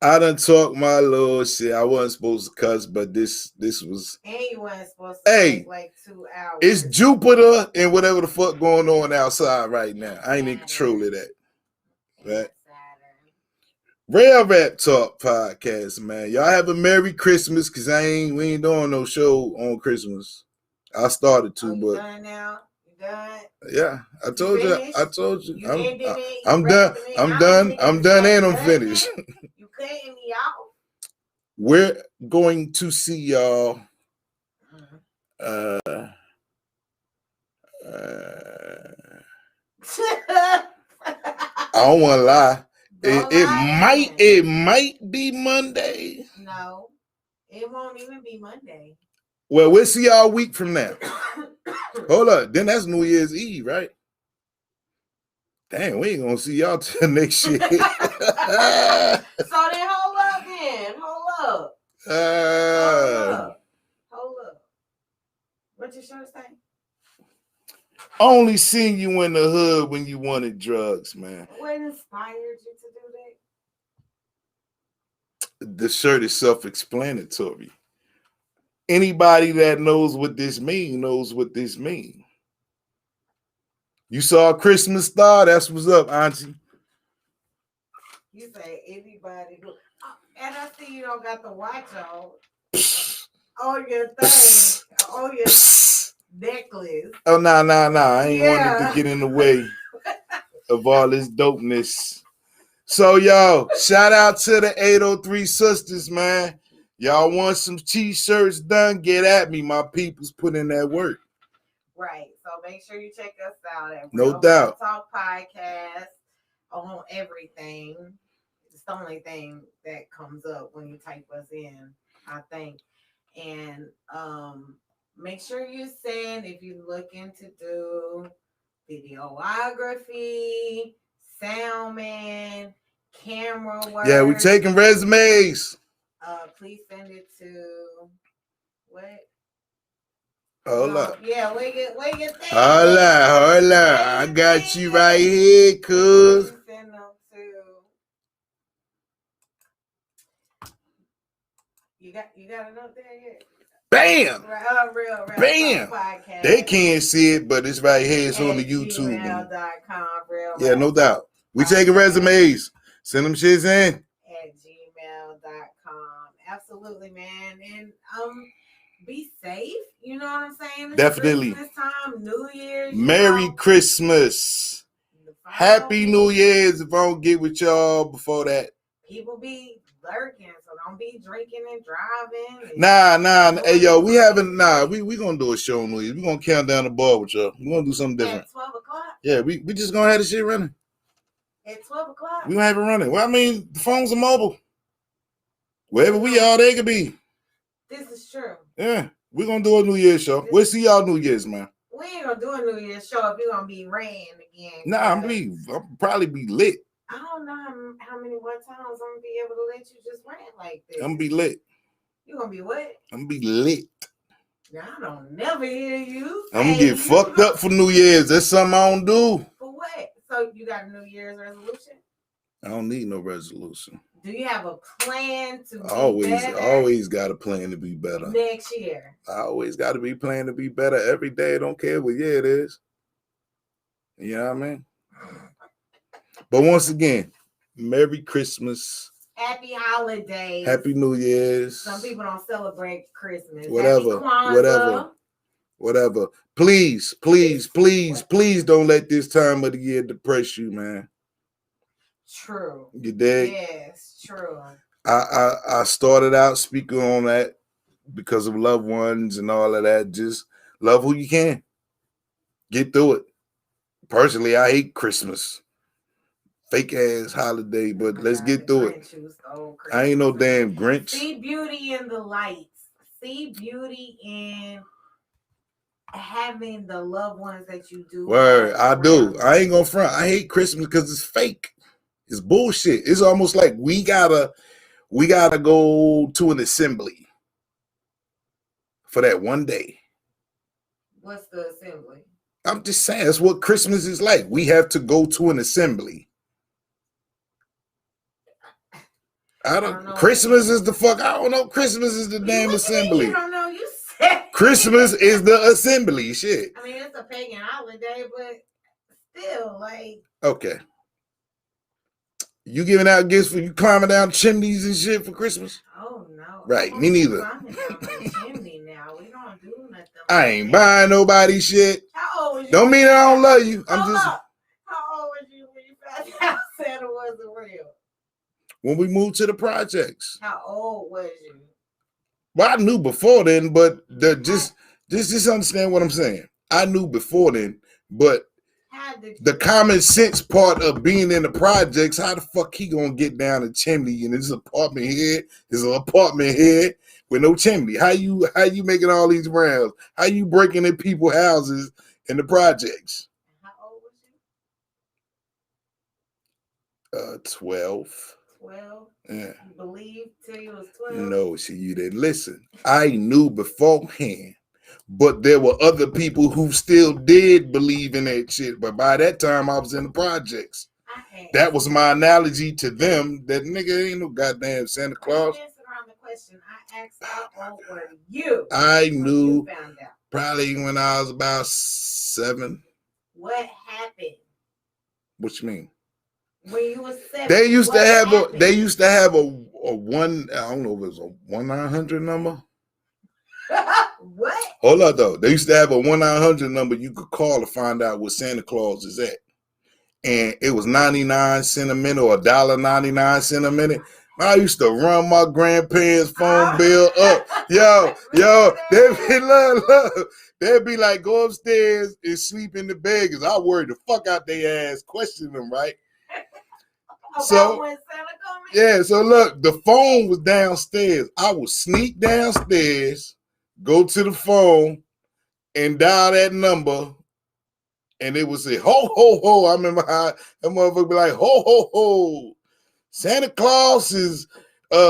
I done talked my little shit. I wasn't supposed to cuss, but this was. And you wasn't supposed to take like 2 hours. It's Jupiter and whatever the fuck going on outside right now. I ain't in control of that. Right? Real Rap Talk podcast, man. Y'all have a Merry Christmas, cause we ain't doing no show on Christmas. I started to, but done now. You done? Yeah, I told you. I'm done. I'm done, and I'm finished. You cutting me off. We're going to see y'all. I don't want to lie. It might be Monday. No, it won't even be Monday. Well, we'll see y'all a week from now. Hold up. Then that's New Year's Eve, right? Damn, we ain't gonna see y'all till next year. So then hold up then. Hold up. What your shirt say? Only seen you in the hood when you wanted drugs, man. What inspired you to do that? The shirt is self-explanatory. Anybody that knows what this means knows what this means. You saw a Christmas star? That's what's up, Auntie. You say anybody who, and I see you don't got the watch on. On your thing, on your necklace. Oh, nah. I ain't wanted to get in the way of all this dopeness. So, yo, shout out to the 803 sisters, man. Y'all want some t-shirts done? Get at me. My people's put in that work. Right. So make sure you check us out at No doubt. Talk Podcast on everything. It's the only thing that comes up when you type us in, I think. And make sure you send if you're looking to do videography, sound man, camera work. Yeah, we're taking resumes. Please send it to what? Hold up. Yeah, we get that. Hold up. I got you right here, cuz. Send them to. You got it up there yet? Bam! Real Bam! Podcast. They can't see it, but it's right here. It's on the YouTube. gmail.com, yeah, no doubt. We taking resumes. Send them shits in. At gmail.com. Absolutely, man. And be safe. You know what I'm saying? It's definitely. Christmas time, New Year's. Merry Christmas. Happy New Year's if I don't get with y'all before that. People be lurking, so don't be drinking and driving. Nah. Hey, yo, we gonna do a show on New Year's. We gonna count down the bar with y'all. We gonna do something different. At 12 o'clock? Yeah, we just gonna have the shit running. At 12 o'clock? We gonna have it running. Well, I mean, the phones are mobile. Wherever we are, they could be. This is true. Yeah, we're gonna do a New Year's show. We'll see y'all New Year's, man. We ain't gonna do a New Year's show if you're gonna be ran again. Nah, I'll probably be lit. I don't know how many more times I'm gonna be able to let you just rant like this. I'm gonna be lit. You gonna be what? I'm gonna be lit. Now, I don't never hear you. I'm gonna get fucked up for New Year's. That's something I don't do. For what? So you got a New Year's resolution? I don't need no resolution. Do you have a plan to be better always got a plan to be better next year? I always got to be planning to be better every day. I don't care what year it is. You know what I mean? But once again, Merry Christmas. Happy holidays. Happy New Year's. Some people don't celebrate Christmas. Whatever. Happy Kwanzaa. Whatever. Please don't let this time of the year depress you, man. True. You dig? Yes, true. I started out speaking on that because of loved ones and all of that. Just love who you can. Get through it. Personally, I hate Christmas. Fake ass holiday, but let's get through it. So I ain't no damn Grinch. See beauty in the lights. See beauty in having the loved ones that you do. Word, I do. I ain't gonna front. I hate Christmas because it's fake. It's bullshit. It's almost like we gotta go to an assembly for that one day. What's the assembly? I'm just saying that's what Christmas is like. We have to go to an assembly. I don't know. Christmas is the fuck. I don't know. Christmas is the damn assembly. You don't know. You said Christmas is the assembly. Shit. I mean, it's a pagan holiday, but still, like. Okay. You giving out gifts for you climbing down chimneys and shit for Christmas? Oh no. Right. Me neither. Climbing down the chimney now. We don't do nothing. I ain't buying nobody shit. How old was you? Don't mean I don't love you. I'm just. How old was you when you found out Santa wasn't real? When we moved to the projects. How old was you? Well, I knew before then, but just understand what I'm saying. I knew before then, but the common sense part of being in the projects, how the fuck he gonna get down a chimney in his apartment here? There's an apartment here with no chimney. How you making all these rounds? How you breaking in people's houses in the projects? How old was you? 12. 12? Yeah. You believe till you was 12? No, see, you didn't listen. I knew beforehand, but there were other people who still did believe in that shit. But by that time, I was in the projects. That was my analogy to them. That nigga ain't no goddamn Santa Claus. Answer around the question. I asked how old were you? I knew you found out? Probably when I was about 7. What happened? What you mean? When you was 7, they used to have a one. I don't know if it was a 1-900 number. What? Hold up though. They used to have a 1-900 number you could call to find out where Santa Claus is at, and it was 99 cents a minute or $1.99 a minute. I used to run my grandparents' phone bill up. Yo, they'd be like, go upstairs and sleep in the bed because I worried the fuck out their ass, questioning them, right? So when Santa coming? Yeah, so look, the phone was downstairs. I would sneak downstairs, go to the phone, and dial that number, and it would say, ho, ho, ho. I remember how that motherfucker be like, ho, ho, ho. Santa Claus is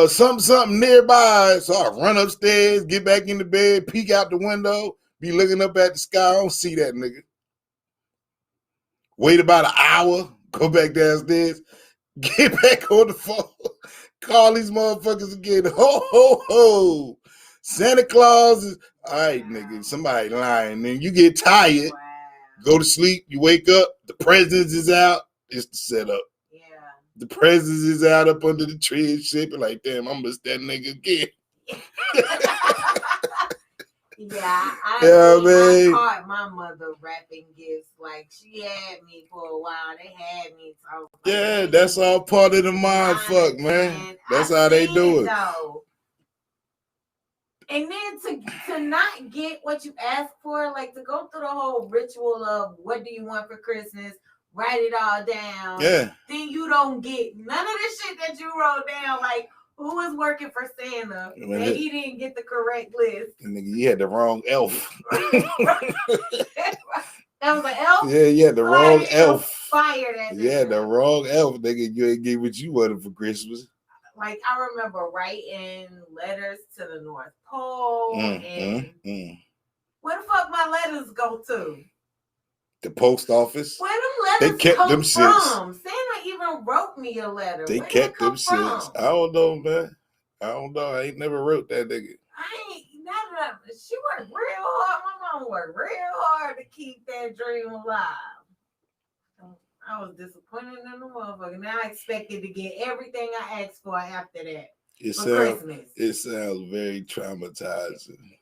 something nearby. So I run upstairs, get back in the bed, peek out the window, be looking up at the sky. I don't see that nigga. Wait about an hour, go back downstairs, get back on the phone, call these motherfuckers again. Ho, ho, ho. Santa Claus is, all right, nigga, somebody lying. Then you get tired, go to sleep, you wake up, the presents is out. It's the setup. Yeah. The presents is out up under the tree and shit. But like, damn, I missed that nigga again. Yeah, I caught my mother wrapping gifts. Like, she had me for a while. They had me. So yeah, that's all part of the mind fuck, man. That's how they do it. Though. And then to not get what you asked for, like to go through the whole ritual of what do you want for Christmas, write it all down. Yeah. Then you don't get none of the shit that you wrote down. Like, who was working for Santa? And he didn't get the correct list. Nigga, you had the wrong elf. That was an elf? Yeah, you had the wrong elf. Fire that. Yeah, the wrong elf. Nigga, you ain't get what you wanted for Christmas. Like, I remember writing letters to the North Pole. Where the fuck my letters go to? The post office. Where them letters they kept come them from? shits. Santa even wrote me a letter. They Where did it kept come them since. from? I don't know, man. I don't know. I ain't never wrote that nigga. She worked real hard. My mom worked real hard to keep that dream alive. I was disappointed in the motherfucker. Now I expected to get everything I asked for after that. For Christmas. It sounds very traumatizing.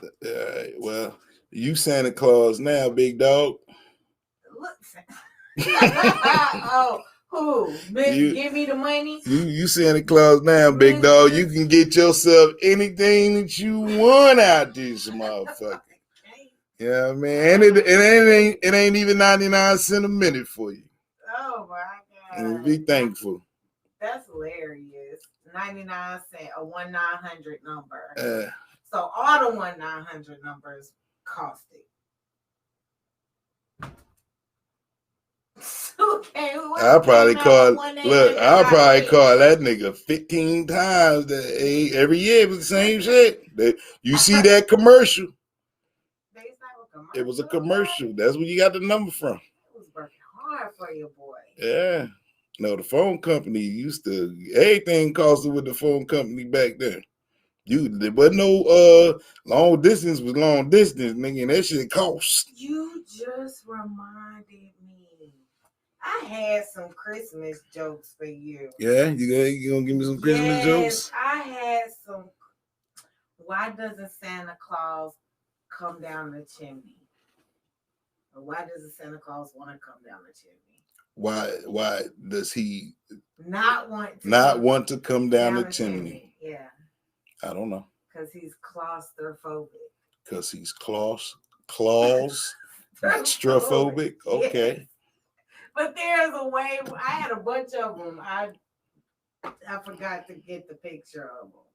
All right, well, you Santa Claus now, big dog. Look. Oh, who? Give me the money? You Santa Claus now, big dog. You can get yourself anything that you want out this motherfucker. Yeah, man. And it ain't even 99 cents a minute for you. Oh my God. And be thankful. That's hilarious. 99 cents, a 1-900 number. So all the 1-900 numbers cost it. Okay, I'll probably call that nigga 15 times every year with the same shit. You see that commercial? It was a commercial. That's where you got the number from. It was working hard for your boy. Yeah. No, the phone company used to, everything costed with the phone company back then. There wasn't no long distance was long distance, nigga, and that shit cost. You just reminded me. I had some Christmas jokes for you. Yeah, you gonna give me some Christmas jokes? I had some. Why doesn't Santa Claus come down the chimney? Or why doesn't Santa Claus want to come down the chimney? Why does he not want to come down the chimney? Yeah. I don't know. Because he's claustrophobic. Because he's claustrophobic. Okay. Yes. But there's a way. I had a bunch of them. I forgot to get the picture of them.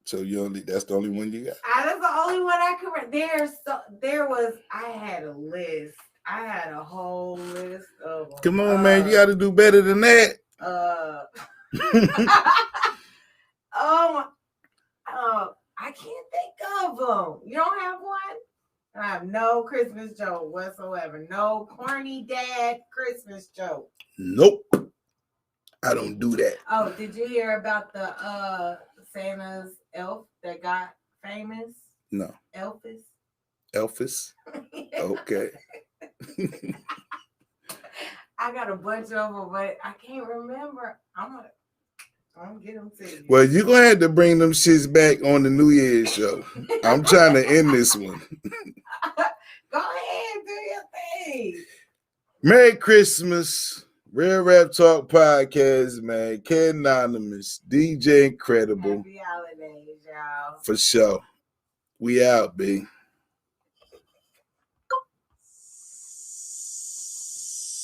So that's the only one you got? That's the only one I could read. I had a list. I had a whole list of them. Come on, man. You got to do better than that. I can't think of them. You don't have one? I have no Christmas joke whatsoever. No corny dad Christmas joke. Nope. I don't do that. Oh, did you hear about the Santa's elf that got famous? No. Elvis? Okay. I got a bunch of them, but I can't remember. I'm gonna get them to you. Well, you're gonna have to bring them shits back on the New Year's show. I'm trying to end this one. Go ahead, do your thing. Merry Christmas. Real Rap Talk Podcast, man. Kid Anonymous, DJ Incredible. Happy holidays, y'all. For sure. We out, B.